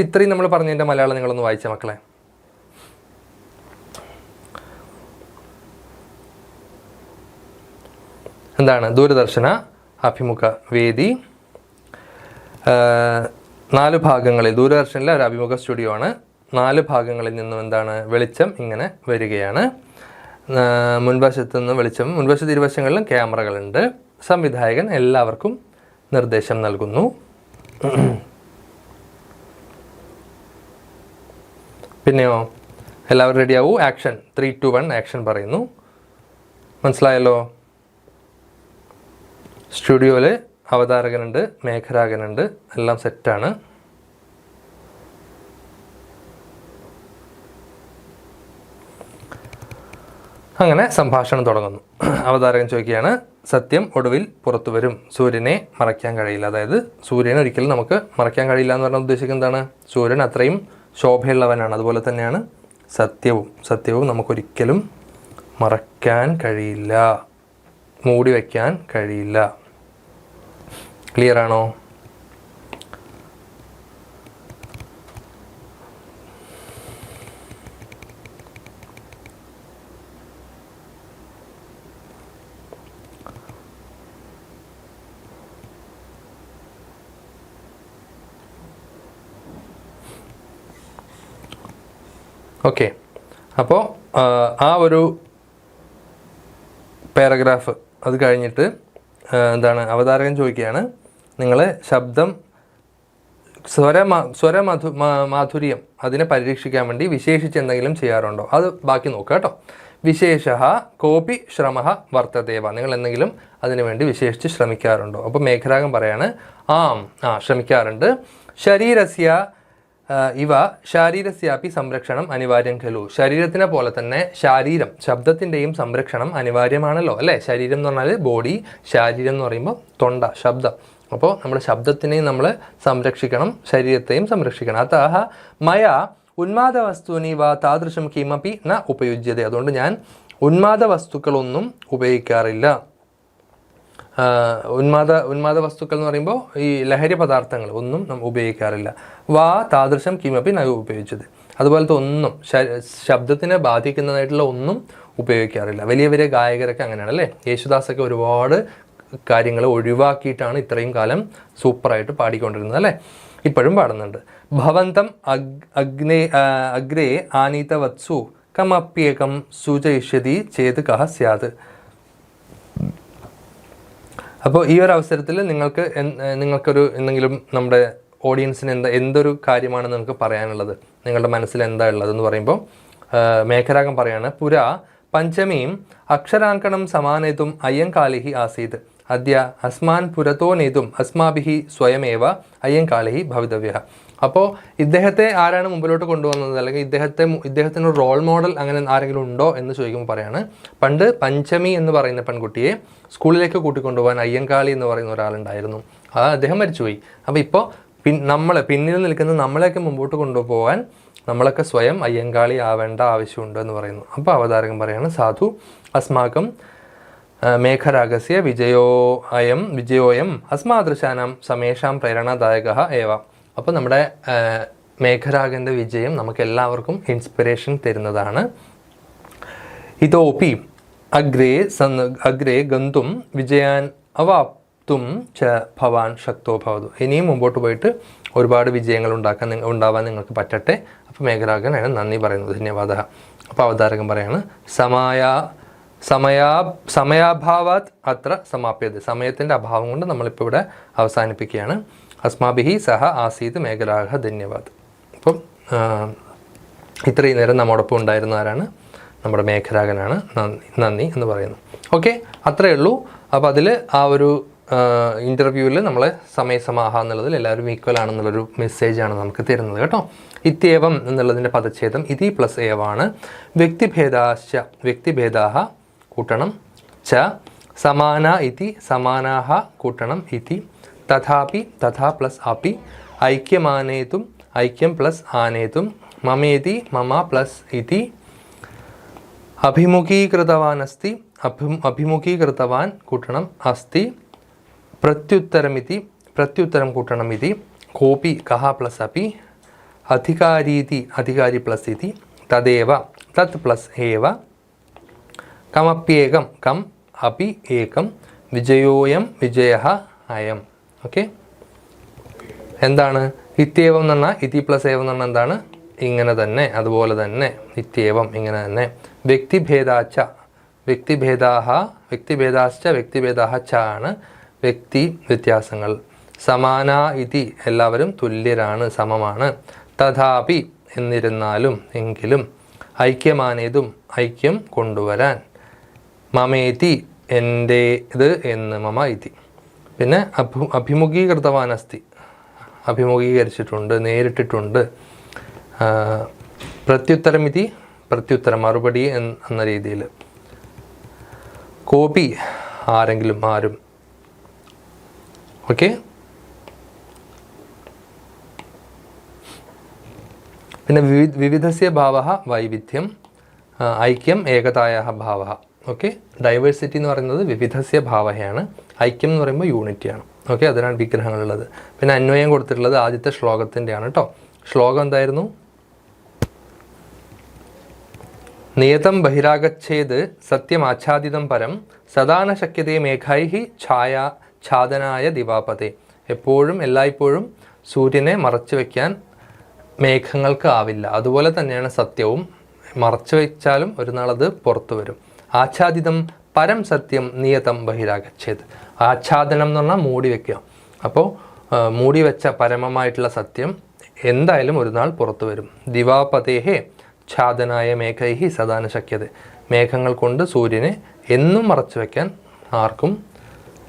ഇത്രയും നമ്മൾ പറഞ്ഞതിൻ്റെ മലയാളം നിങ്ങളൊന്ന് വായിച്ച മക്കളെ. എന്താണ് ദൂരദർശന അഭിമുഖ വേദി, 4 ഭാഗങ്ങളിൽ, ദൂരദർശനിലെ ഒരു അഭിമുഖ സ്റ്റുഡിയോ ആണ്. 4 ഭാഗങ്ങളിൽ നിന്നും എന്താണ് വെളിച്ചം ഇങ്ങനെ വരികയാണ്. മുൻവശത്ത് നിന്ന് വെളിച്ചം, മുൻവശത്ത് ഇരുവശങ്ങളിലും ക്യാമറകളുണ്ട്. സംവിധായകൻ എല്ലാവർക്കും നിർദ്ദേശം നൽകുന്നു. പിന്നെയോ എല്ലാവരും റെഡിയാവൂ. ആക്ഷൻ 3, 2, 1 ആക്ഷൻ പറയുന്നു. മനസ്സിലായല്ലോ? സ്റ്റുഡിയോയിൽ അവതാരകനുണ്ട്, മേഘരാഗനുണ്ട്, എല്ലാം സെറ്റാണ്. അങ്ങനെ സംഭാഷണം തുടങ്ങുന്നു. അവതാരകൻ ചോദിക്കുകയാണ്, സത്യം ഒടുവിൽ പുറത്തു വരും, സൂര്യനെ മറയ്ക്കാൻ കഴിയില്ല. അതായത് സൂര്യനെ ഒരിക്കലും നമുക്ക് മറയ്ക്കാൻ കഴിയില്ല എന്ന് പറഞ്ഞാൽ ഉദ്ദേശിക്കുന്നത് എന്താണ്? സൂര്യൻ അത്രയും ശോഭയുള്ളവനാണ്. അതുപോലെ തന്നെയാണ് സത്യവും നമുക്കൊരിക്കലും മറയ്ക്കാൻ കഴിയില്ല, മൂടി വയ്ക്കാൻ കഴിയില്ല. ക്ലിയർ ആണോ? ഓക്കെ. അപ്പോൾ ആ ഒരു പാരഗ്രാഫ് അത് കഴിഞ്ഞിട്ട് എന്താണ് അവതാരകൻ ചോദിക്കുകയാണ്, നിങ്ങൾ ശബ്ദം മാധുര്യം അതിനെ പരീക്ഷിക്കാൻ വേണ്ടി വിശേഷിച്ച് എന്തെങ്കിലും ചെയ്യാറുണ്ടോ? അത് ബാക്കി നോക്കുക കേട്ടോ. വിശേഷ കോപി ശ്രമ വർത്തതേവ, നിങ്ങൾ എന്തെങ്കിലും അതിനു വേണ്ടി വിശേഷിച്ച് ശ്രമിക്കാറുണ്ടോ? അപ്പോൾ മേഘരാഗൻ പറയാണ്, ശ്രമിക്കാറുണ്ട്. ശരീരസ്യ ഇവ ശാരീരസ്യാപി സംരക്ഷണം അനിവാര്യം ഖലു, ശരീരത്തിനെ പോലെ തന്നെ ശബ്ദത്തിൻ്റെയും സംരക്ഷണം അനിവാര്യമാണല്ലോ അല്ലേ? ശരീരം എന്ന് പറഞ്ഞാൽ ബോഡി, ശാരീരം എന്ന് പറയുമ്പോൾ തൊണ്ട, ശബ്ദം. അപ്പോൾ നമ്മുടെ ശബ്ദത്തിനെയും നമ്മൾ സംരക്ഷിക്കണം, ശരീരത്തെയും സംരക്ഷിക്കണം. അതാഹ മയ ഉന്മാദ വസ്തുനി വ താദൃശം കിമപി ന ഉപയുജ്യത, അതുകൊണ്ട് ഞാൻ ഉന്മാദ വസ്തുക്കളൊന്നും ഉപയോഗിക്കാറില്ല. ഉന്മാദ വസ്തുക്കൾ എന്ന് പറയുമ്പോൾ ഈ ലഹരി പദാർത്ഥങ്ങൾ ഒന്നും ഉപയോഗിക്കാറില്ല. വാ താദൃശം കിമപി ന ഉപയോഗിച്ചത്, അതുപോലത്തെ ഒന്നും ശബ്ദത്തിനെ ബാധിക്കുന്നതായിട്ടുള്ള ഒന്നും ഉപയോഗിക്കാറില്ല. വലിയ വലിയ ഗായകരൊക്കെ അങ്ങനെയാണ് അല്ലേ? യേശുദാസൊക്കെ ഒരുപാട് കാര്യങ്ങൾ ഒഴിവാക്കിയിട്ടാണ് ഇത്രയും കാലം സൂപ്പറായിട്ട് പാടിക്കൊണ്ടിരുന്നത് അല്ലേ? ഇപ്പോഴും പാടുന്നുണ്ട്. ഭവന്തം അഗ്രേ ആനീത വത്സു കമപ്യേകം സൂചയിഷ്യതി ചേത് കഹ സ്യാത്. അപ്പോൾ ഈ ഒരു അവസരത്തിൽ നിങ്ങൾക്കൊരു എന്തെങ്കിലും നമ്മുടെ ഓഡിയൻസിന് എന്തൊരു കാര്യമാണ് നിങ്ങൾക്ക് പറയാനുള്ളത്, നിങ്ങളുടെ മനസ്സിൽ എന്താ ഉള്ളതെന്ന് പറയുമ്പോൾ മേഘരാഗം പറയാണ്, പുരാ പഞ്ചമീം അക്ഷരാങ്കണം സമാനേതും അയ്യങ്കാലിഹി ആസീത് അദ്യ അസ്മാൻ പുരത്തോ നേതും അസ്മാഭിഹി സ്വയമേവ അയ്യങ്കാലിഹി ഭവിതവ്യ. അപ്പോൾ ഇദ്ദേഹത്തെ ആരാണ് മുമ്പിലോട്ട് കൊണ്ടുവന്നത്, അല്ലെങ്കിൽ ഇദ്ദേഹത്തിന് റോൾ മോഡൽ അങ്ങനെ ആരെങ്കിലും ഉണ്ടോ എന്ന് ചോദിക്കുമ്പോൾ പറയാണ്, പണ്ട് പഞ്ചമി എന്ന് പറയുന്ന പെൺകുട്ടിയെ സ്കൂളിലേക്ക് കൂട്ടിക്കൊണ്ടുപോകാൻ അയ്യങ്കാളി എന്ന് പറയുന്ന ഒരാളുണ്ടായിരുന്നു. അദ്ദേഹം മരിച്ചുപോയി. അപ്പോൾ ഇപ്പോൾ പിന്നിൽ നിൽക്കുന്ന നമ്മളെയൊക്കെ മുമ്പോട്ട് കൊണ്ടുപോകാൻ നമ്മളൊക്കെ സ്വയം അയ്യങ്കാളി ആവേണ്ട ആവശ്യമുണ്ട് എന്ന് പറയുന്നു. അപ്പോൾ അവതാരകൻ പറയാണ്, സാധു അസ്മാകം മേഘരാഗസ്യ വിജയോയം അസ്മാദൃശാനാം സമേഷാം പ്രേരണാദായക ഏവ. അപ്പോൾ നമ്മുടെ മേഘരാഗൻ്റെ വിജയം നമുക്ക് എല്ലാവർക്കും ഇൻസ്പിറേഷൻ തരുന്നതാണ്. ഇതോപി അഗ്രേ ഗന്തും വിജയാൻ അവാപ്തും ച ഭവാൻ ശക്തോ ഭവതു. ഇനിയും മുമ്പോട്ട് പോയിട്ട് ഒരുപാട് വിജയങ്ങൾ ഉണ്ടാവാൻ നിങ്ങൾക്ക് പറ്റട്ടെ. അപ്പോൾ മേഘരാഗൻ ആണ് നന്ദി പറയുന്നത്, ധന്യവാദ. അപ്പോൾ അവതാരകൻ പറയാണ്, സമയാഭാവാത് അത്ര സമാപ്യത, സമയത്തിൻ്റെ അഭാവം കൊണ്ട് നമ്മളിപ്പോൾ ഇവിടെ അവസാനിപ്പിക്കുകയാണ്. അസ്മാഭിഹി സഹ ആസീത് മേഘരാഗ ധന്യവാദ്. അപ്പം ഇത്രയും നേരം നമ്മോടൊപ്പം ഉണ്ടായിരുന്ന ആരാണ്? നമ്മുടെ മേഘരാഗനാണ്. നന്ദി എന്ന് പറയുന്നു. ഓക്കെ, അത്രയേ ഉള്ളൂ. അപ്പോൾ അതിൽ ആ ഒരു ഇൻ്റർവ്യൂവിൽ നമ്മളെ സമയസമാഹ എന്നുള്ളതിൽ എല്ലാവരും ഈക്വൽ ആണെന്നുള്ളൊരു മെസ്സേജാണ് നമുക്ക് തരുന്നത് കേട്ടോ. ഇത്യേവം എന്നുള്ളതിൻ്റെ പദച്ഛേദം ഇതി പ്ലസ് ഏവാണ്. വ്യക്തിഭേദാഹ കൂട്ടണം ച, സമാന ഇതി സമാനാഹ കൂട്ടണം ഇതി, തഥാപി തഥാ പ്ലസ് അപി, ഐക്യമാനേതും ഐക്യം പ്ലസ് ആനേതും, മമേതി മമ പ്ലസ് ഇതി, അഭിമുഖീകൃതവാൻ അസ്തി അഭിമുഖീകൃതവാൻ കൂട്ടണം അസ്തി, പ്രത്യുത്തരം കൂട്ടണം ഇതി, കോപി കഹ പ്ലസ് അപി, അധികാരീതി അധികാരി പ്ലസ് ഇതി, തദേവ തത് പ്ലസ് ഏവ, കമപ്യേകം കം അപി ഏകം, വിജയോയം വിജയഃ അയം. ഓക്കെ, എന്താണ് ഇത്യേവം എന്ന് പറഞ്ഞാൽ? ഇതി പ്ലസ് ഏവം എന്ന് പറഞ്ഞാൽ എന്താണ്? ഇങ്ങനെ തന്നെ, അതുപോലെ തന്നെ, ഇത്യേവം ഇങ്ങനെ തന്നെ. വ്യക്തിഭേദാച്ച വ്യക്തിഭേദാഹ ച ആണ് വ്യക്തി വ്യത്യാസങ്ങൾ. സമാന ഇതി എല്ലാവരും തുല്യരാണ്, സമമാണ്. തഥാപി എന്നിരുന്നാലും എങ്കിലും ഐക്യമാനേതും ഐക്യം കൊണ്ടുവരാൻ മമേതി എൻ്റേത് എന്ന് മമ ഇതി. പിന്നെ അഭിമുഖീകൃതവാനസ്തി അഭിമുഖീകരിച്ചിട്ടുണ്ട്, നേരിട്ടിട്ടുണ്ട്. പ്രത്യുത്തരമിതി പ്രത്യുത്തരം മറുപടി എന്ന രീതിയിൽ. കോപി ആരെങ്കിലും ആരും. ഓക്കെ. പിന്നെ വിവിധസ്യ ഭാവ വൈവിധ്യം, ഐക്യം ഏകതായ ഭാവ. ഓക്കെ. ഡൈവേഴ്സിറ്റി എന്ന് പറയുന്നത് വിവിധസ്യ ഭാവയാണ്, ഐക്യം എന്ന് പറയുമ്പോൾ യൂണിറ്റിയാണ്. ഓക്കെ. അതിനാണ് വിഗ്രഹങ്ങളുള്ളത്. പിന്നെ അന്വയം കൊടുത്തിട്ടുള്ളത് ആദ്യത്തെ ശ്ലോകത്തിൻ്റെയാണ് കേട്ടോ. ശ്ലോകം എന്തായിരുന്നു? നിയതം ബഹിരാഗച്ഛേത് സത്യം ആച്ഛാദിതം പരം സദാന ശക്യതേ മേഘൈഹി ഛാദനായ ദിവാപതേ. എപ്പോഴും എല്ലായ്പ്പോഴും സൂര്യനെ മറച്ചു വയ്ക്കാൻ മേഘങ്ങൾക്ക് ആവില്ല. അതുപോലെ തന്നെയാണ് സത്യവും. മറച്ചു വയ്ച്ചാലും ഒരു നാളത് പുറത്തു വരും. ആച്ഛാദിതം പരം സത്യം നിയതം ബഹിരാഗച്ഛേത്. ആച്ഛാദനം എന്ന് പറഞ്ഞാൽ മൂടി വയ്ക്കുക. അപ്പോൾ മൂടി വെച്ച പരമമായിട്ടുള്ള സത്യം എന്തായാലും ഒരു നാൾ പുറത്തു വരും. ദിവാപതേഹേ ഛാദനായ മേഘൈഹി സദാന ശക്യത. മേഘങ്ങൾ കൊണ്ട് സൂര്യനെ എന്നും മറച്ചു വയ്ക്കാൻ ആർക്കും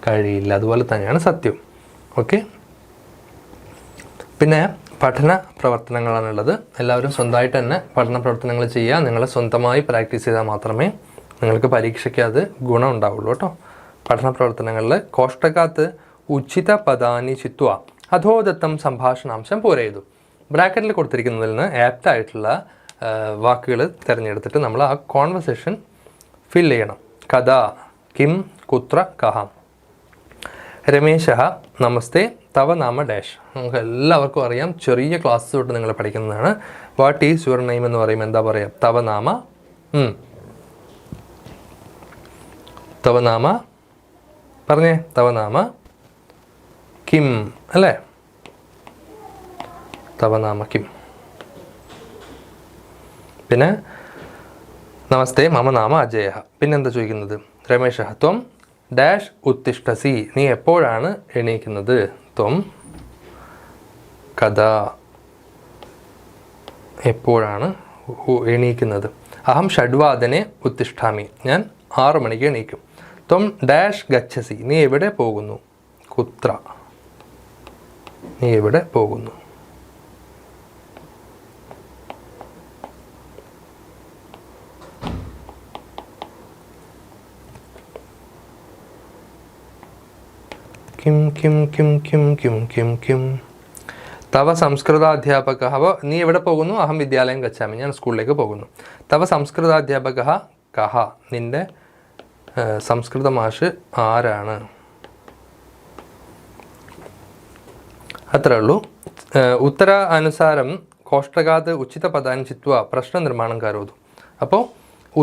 കഴിയില്ല. അതുപോലെ തന്നെയാണ് സത്യം. ഓക്കെ. പിന്നെ പഠന പ്രവർത്തനങ്ങളാണുള്ളത്. എല്ലാവരും സ്വന്തമായിട്ട് തന്നെ പഠന പ്രവർത്തനങ്ങൾ ചെയ്യുക. നിങ്ങൾ സ്വന്തമായി പ്രാക്ടീസ് ചെയ്താൽ മാത്രമേ നിങ്ങൾക്ക് പരീക്ഷയ്ക്ക് അത് ഗുണം ഉണ്ടാവുള്ളൂ കേട്ടോ. പഠന പ്രവർത്തനങ്ങളിൽ കോഷ്ടകാത്ത് ഉചിത പദാനി ചിത്വ അധോദത്തം സംഭാഷണാംശം പൂരയിതു. ബ്രാക്കറ്റിൽ കൊടുത്തിരിക്കുന്നതിൽ നിന്ന് ആപ്റ്റായിട്ടുള്ള വാക്കുകൾ തിരഞ്ഞെടുത്തിട്ട് നമ്മൾ ആ കോൺവെർസേഷൻ ഫിൽ ചെയ്യണം. കഥ കിം കുത്ര കഹ. രമേശ നമസ്തേ തവ നാമ ഡാഷ്. നമുക്ക് എല്ലാവർക്കും അറിയാം, ചെറിയ ക്ലാസ് തൊട്ട് നിങ്ങൾ പഠിക്കുന്നതാണ്. വാട്ട് ഈസ് യുവർ നെയിം എന്ന് പറയുമ്പോൾ എന്താ പറയുക? തവ നാമ. തവ നാമ പറഞ്ഞേ. തവ നാമ കിം അല്ലേ? തവ നാമ കിം. പിന്നെ നമസ്തേ മമ നാമ അജയ. പിന്നെന്താ ചോദിക്കുന്നത്? രമേശ ത്വം ഡാഷ് ഉത്തിഷ്ഠസി. നീ എപ്പോഴാണ് എണീക്കുന്നത്? ത്വം കഥ. എപ്പോഴാണ് എണീക്കുന്നത്? അഹം ഷഡ്വാദനെ ഉത്തിഷ്ഠാമി. ഞാൻ 6 മണിക്ക് എണീക്കും. ത്വം ഡാഷ് ഗച്ഛസി. നീ എവിടെ പോകുന്നു? കുത്ര. നീ എവിടെ പോകുന്നു? കിം കിം കിം കിം കിം കിം കിം. തവ സംസ്കൃതാധ്യാപക. അപ്പോൾ നീ എവിടെ പോകുന്നു? അഹം വിദ്യാലയം ഗച്ഛാമി. ഞാൻ സ്കൂളിലേക്ക് പോകുന്നു. തവ സംസ്കൃതാധ്യാപക കഹ. നിൻ്റെ സംസ്കൃത മാഷ് ആരാണ്? അത്രേ ഉള്ളൂ. ഉത്തര അനുസാരം കോഷ്ടകാത് ഉചിത പദാൻ ചിത്വ പ്രശ്ന നിർമ്മാണം കരോതു. അപ്പോൾ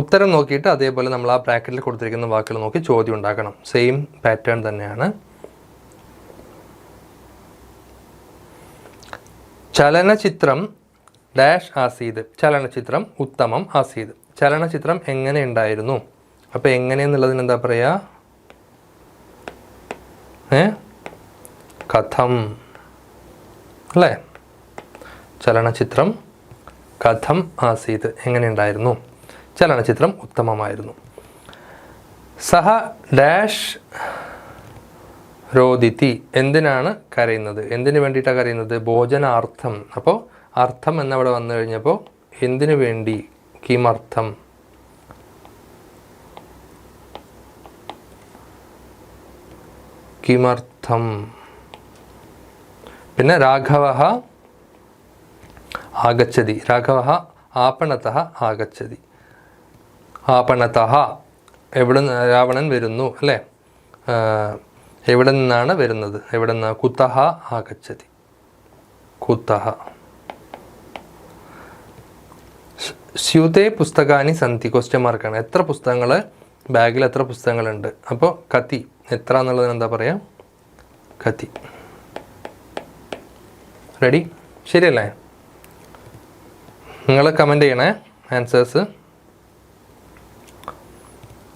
ഉത്തരം നോക്കിയിട്ട് അതേപോലെ നമ്മൾ ആ ബ്രാക്കറ്റിൽ കൊടുത്തിരിക്കുന്ന വാക്കുകൾ നോക്കി ചോദ്യം ഉണ്ടാക്കണം. സെയിം പാറ്റേൺ തന്നെയാണ്. ചലനചിത്രം ഡാഷ് ആസീത്. ചലനചിത്രം ഉത്തമം ആസീത്. ചലനചിത്രം എങ്ങനെ ഉണ്ടായിരുന്നു? അപ്പോൾ എങ്ങനെയെന്നുള്ളതിന് എന്താ പറയുക? കഥം അല്ലേ? ചലനചിത്രം കഥം ആസീത്. എങ്ങനെ ഉണ്ടായിരുന്നു? ചലനചിത്രം ഉത്തമമായിരുന്നു. സഹ ഡാഷ് രോദിതി. എന്തിനാണ് കരയുന്നത്? എന്തിനു വേണ്ടിയിട്ടാണ് കരയുന്നത്? ഭോജനാർത്ഥം. അപ്പോൾ അർത്ഥം എന്നവിടെ വന്നു കഴിഞ്ഞപ്പോൾ എന്തിനു വേണ്ടി? കിമർത്ഥം. കിമർത്ഥം. പിന്നെ രാഘവ ആഗച്ഛതി. രാഘവ ആപണതഃ ആഗച്ഛതി. ആപണതഃ എവിടെ രാവണൻ വരുന്നു അല്ലേ? എവിടെ നിന്നാണ് വരുന്നത്? എവിടെ നിന്ന്? കുതഹ ആഗച്ഛതി. കുതഹ. സ്യൂതേ പുസ്തകാനി സന്തി. ക്വസ്റ്റ്യൻ മാർക്കാണ്. എത്ര പുസ്തകങ്ങൾ ബാഗിൽ? എത്ര പുസ്തകങ്ങളുണ്ട്? അപ്പോൾ കതി. എത്ര എന്നുള്ളതിന് എന്താ പറയുക? കതി. റെഡി? ശരിയല്ലേ? നിങ്ങൾ കമൻ്റ് ചെയ്യണേ ആൻസേഴ്സ്.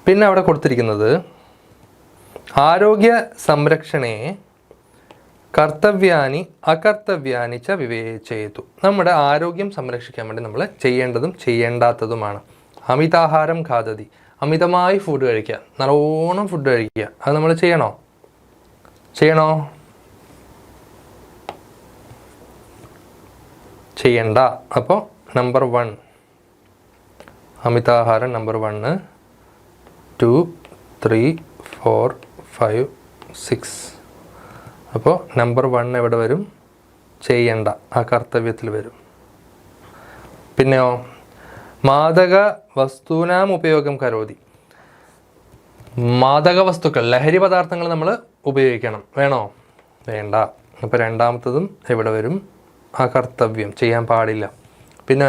പിന്നെ അവിടെ കൊടുത്തിരിക്കുന്നത് ആരോഗ്യ സംരക്ഷണേ കർത്തവ്യാനി അകർത്തവ്യാനി ച വിവേചയതു. നമ്മുടെ ആരോഗ്യം സംരക്ഷിക്കാൻ വേണ്ടി നമ്മൾ ചെയ്യേണ്ടതും ചെയ്യേണ്ടാത്തതുമാണ്. അമിതാഹാരം ഖാദതി, അമിതമായി ഫുഡ് കഴിക്കുക, നല്ലോണം ഫുഡ് കഴിക്കുക, അത് നമ്മൾ ചെയ്യണോ? ചെയ്യണ്ട. അപ്പോൾ നമ്പർ 1 അമിതാഹാരം നമ്പർ 1, 2, 3, 4, 5, 6. അപ്പോൾ നമ്പർ 1 എവിടെ വരും? ചെയ്യണ്ട, ആ കർത്തവ്യത്തിൽ വരും. പിന്നെയോ മാദക വസ്തുനാം ഉപയോഗം കരോതി. മാദക വസ്തുക്കൾ, ലഹരി പദാർത്ഥങ്ങൾ നമ്മൾ ഉപയോഗിക്കണം, വേണോ? വേണ്ട. അപ്പോൾ രണ്ടാമത്തതും എവിടെ വരും? ആ കർത്തവ്യം, ചെയ്യാൻ പാടില്ല. പിന്നെ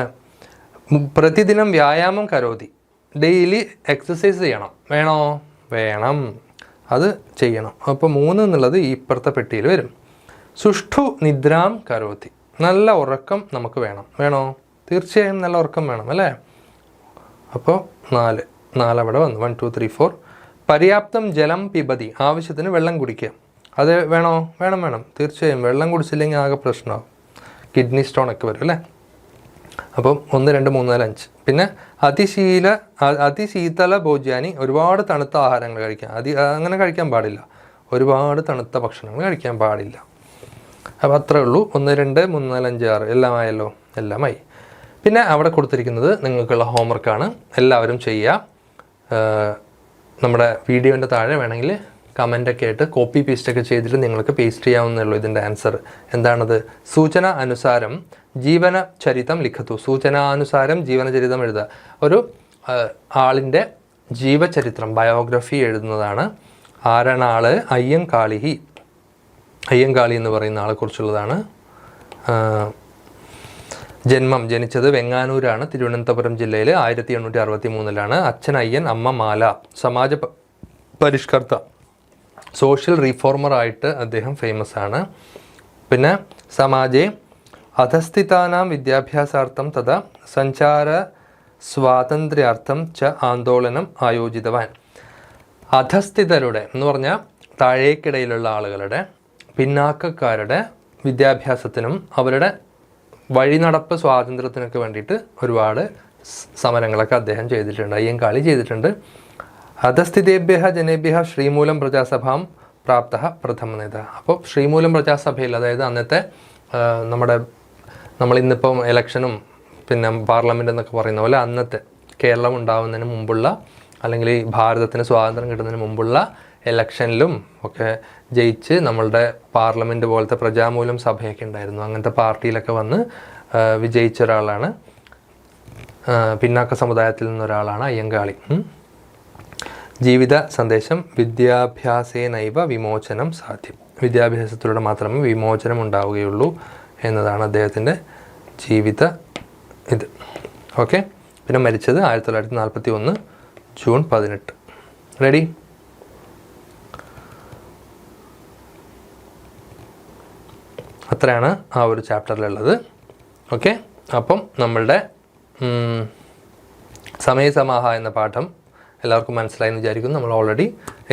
പ്രതിദിനം വ്യായാമം കരോതി, ഡെയിലി എക്സസൈസ് ചെയ്യണം, വേണോ? വേണം, അത് ചെയ്യണം. അപ്പോൾ 3 എന്നുള്ളത് ഈ ഇപ്പുറത്തെ പെട്ടിയിൽ വരും. സുഷ്ഠു നിദ്രാം കരോതി, നല്ല ഉറക്കം നമുക്ക് വേണം, വേണോ? തീർച്ചയായും നല്ല ഉറക്കം വേണം, അല്ലേ? അപ്പോൾ 4 അവിടെ വന്നു. 1, 2, 3, 4. പര്യാപ്തം ജലം പിബതി, ആവശ്യത്തിന് വെള്ളം കുടിക്കുക, അത് വേണോ? വേണം. തീർച്ചയായും വെള്ളം കുടിച്ചില്ലെങ്കിൽ ആകെ പ്രശ്നമാകും, കിഡ്നി സ്റ്റോൺ ഒക്കെ വരും, അല്ലേ? അപ്പം 1, 2, 3, 4, 5. പിന്നെ അതിശീതള ഭോജ്യാനി, ഒരുപാട് തണുത്ത ആഹാരങ്ങൾ കഴിക്കാം, അങ്ങനെ കഴിക്കാൻ പാടില്ല. ഒരുപാട് തണുത്ത ഭക്ഷണങ്ങൾ കഴിക്കാൻ പാടില്ല. അപ്പോൾ അത്രേ ഉള്ളൂ. 1, 2, 3, 4, 5, 6 എല്ലാമായല്ലോ, എല്ലാമായി. പിന്നെ അവിടെ കൊടുത്തിരിക്കുന്നത് നിങ്ങൾക്കുള്ള ഹോംവർക്കാണ്, എല്ലാവരും ചെയ്യുക. നമ്മുടെ വീഡിയോൻ്റെ താഴെ വേണമെങ്കിൽ കമൻ്റൊക്കെ ആയിട്ട് കോപ്പി പേസ്റ്റൊക്കെ ചെയ്തിട്ട് നിങ്ങൾക്ക് പേസ്റ്റ് ചെയ്യാവുന്നേ ഇതിൻ്റെ ആൻസർ. എന്താണത്? സൂചന അനുസാരം ജീവനചരിതം ലിഖത്തു. സൂചനാനുസാരം ജീവനചരിതം എഴുതുക. ഒരു ആളിൻ്റെ ജീവചരിത്രം, ബയോഗ്രഫി എഴുതുന്നതാണ്. ആരാണ് ആള്? അയ്യങ്കാളി. അയ്യങ്കാളി എന്ന് പറയുന്ന ആളെക്കുറിച്ചുള്ളതാണ്. ജനിച്ചത് വെങ്ങാനൂരാണ്, തിരുവനന്തപുരം ജില്ലയിൽ. 1863 അച്ഛൻ അയ്യൻ, അമ്മ മാല. സമാജ പരിഷ്കർത്ത, സോഷ്യൽ റീഫോർമറായിട്ട് അദ്ദേഹം ഫേമസ് ആണ്. പിന്നെ സമാജെ അധസ്ഥിതാനാം വിദ്യാഭ്യാസാർത്ഥം തഥാ സഞ്ചാര സ്വാതന്ത്ര്യാർത്ഥം ച ആന്തോളനം ആയോജിതവാൻ. അധസ്ഥിതരുടെ എന്ന് പറഞ്ഞാൽ താഴേക്കിടയിലുള്ള ആളുകളുടെ, പിന്നാക്കക്കാരുടെ വിദ്യാഭ്യാസത്തിനും അവരുടെ വഴിനടപ്പ് സ്വാതന്ത്ര്യത്തിനൊക്കെ വേണ്ടിയിട്ട് ഒരുപാട് സമരങ്ങളൊക്കെ അദ്ദേഹം ചെയ്തിട്ടുണ്ട്, അയ്യങ്കാളി ചെയ്തിട്ടുണ്ട്. അധസ്ഥിതേഭ്യ ജനേഭ്യ ശ്രീമൂലം പ്രജാസഭാം പ്രാപ്ത പ്രഥമ നേത. അപ്പോൾ ശ്രീമൂലം പ്രജാസഭയിൽ, അതായത് അന്നത്തെ നമ്മളിന്നിപ്പം ഇലക്ഷനും പിന്നെ പാർലമെൻ്റ് എന്നൊക്കെ പറയുന്ന പോലെ അന്നത്തെ കേരളം ഉണ്ടാവുന്നതിന് മുമ്പുള്ള, അല്ലെങ്കിൽ ഈ ഭാരതത്തിന് സ്വാതന്ത്ര്യം കിട്ടുന്നതിന് മുമ്പുള്ള ഇലക്ഷനിലും ഒക്കെ ജയിച്ച് നമ്മളുടെ പാർലമെൻറ്റ് പോലത്തെ പ്രജാമൂലം സഭയൊക്കെ ഉണ്ടായിരുന്നു. അങ്ങനത്തെ പാർട്ടിയിലൊക്കെ വന്ന് വിജയിച്ച ഒരാളാണ്, പിന്നാക്ക സമുദായത്തിൽ നിന്നൊരാളാണ് അയ്യങ്കാളി. ജീവിത സന്ദേശം വിദ്യാഭ്യാസേനൈവ വിമോചനം സാധ്യം. വിദ്യാഭ്യാസത്തിലൂടെ മാത്രമേ വിമോചനം ഉണ്ടാവുകയുള്ളൂ എന്നതാണ് അദ്ദേഹത്തിൻ്റെ ജീവിത ഇത്. ഓക്കെ. പിന്നെ മരിച്ചത് 1941 ജൂൺ 18. റെഡി? അത്രയാണ് ആ ഒരു ചാപ്റ്ററിലുള്ളത്. ഓക്കെ. അപ്പം നമ്മളുടെ സമയസമാഹ എന്ന പാഠം എല്ലാവർക്കും മനസ്സിലായെന്ന് വിചാരിക്കുന്നു. നമ്മൾ ഓൾറെഡി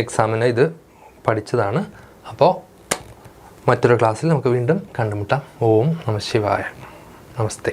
എക്സാമിന് ഇത് പഠിച്ചതാണ്. അപ്പോൾ മറ്റൊരു ക്ലാസ്സിൽ നമുക്ക് വീണ്ടും കണ്ടുമുട്ടാം. ഓം നമഃ ശിവായ. നമസ്തേ.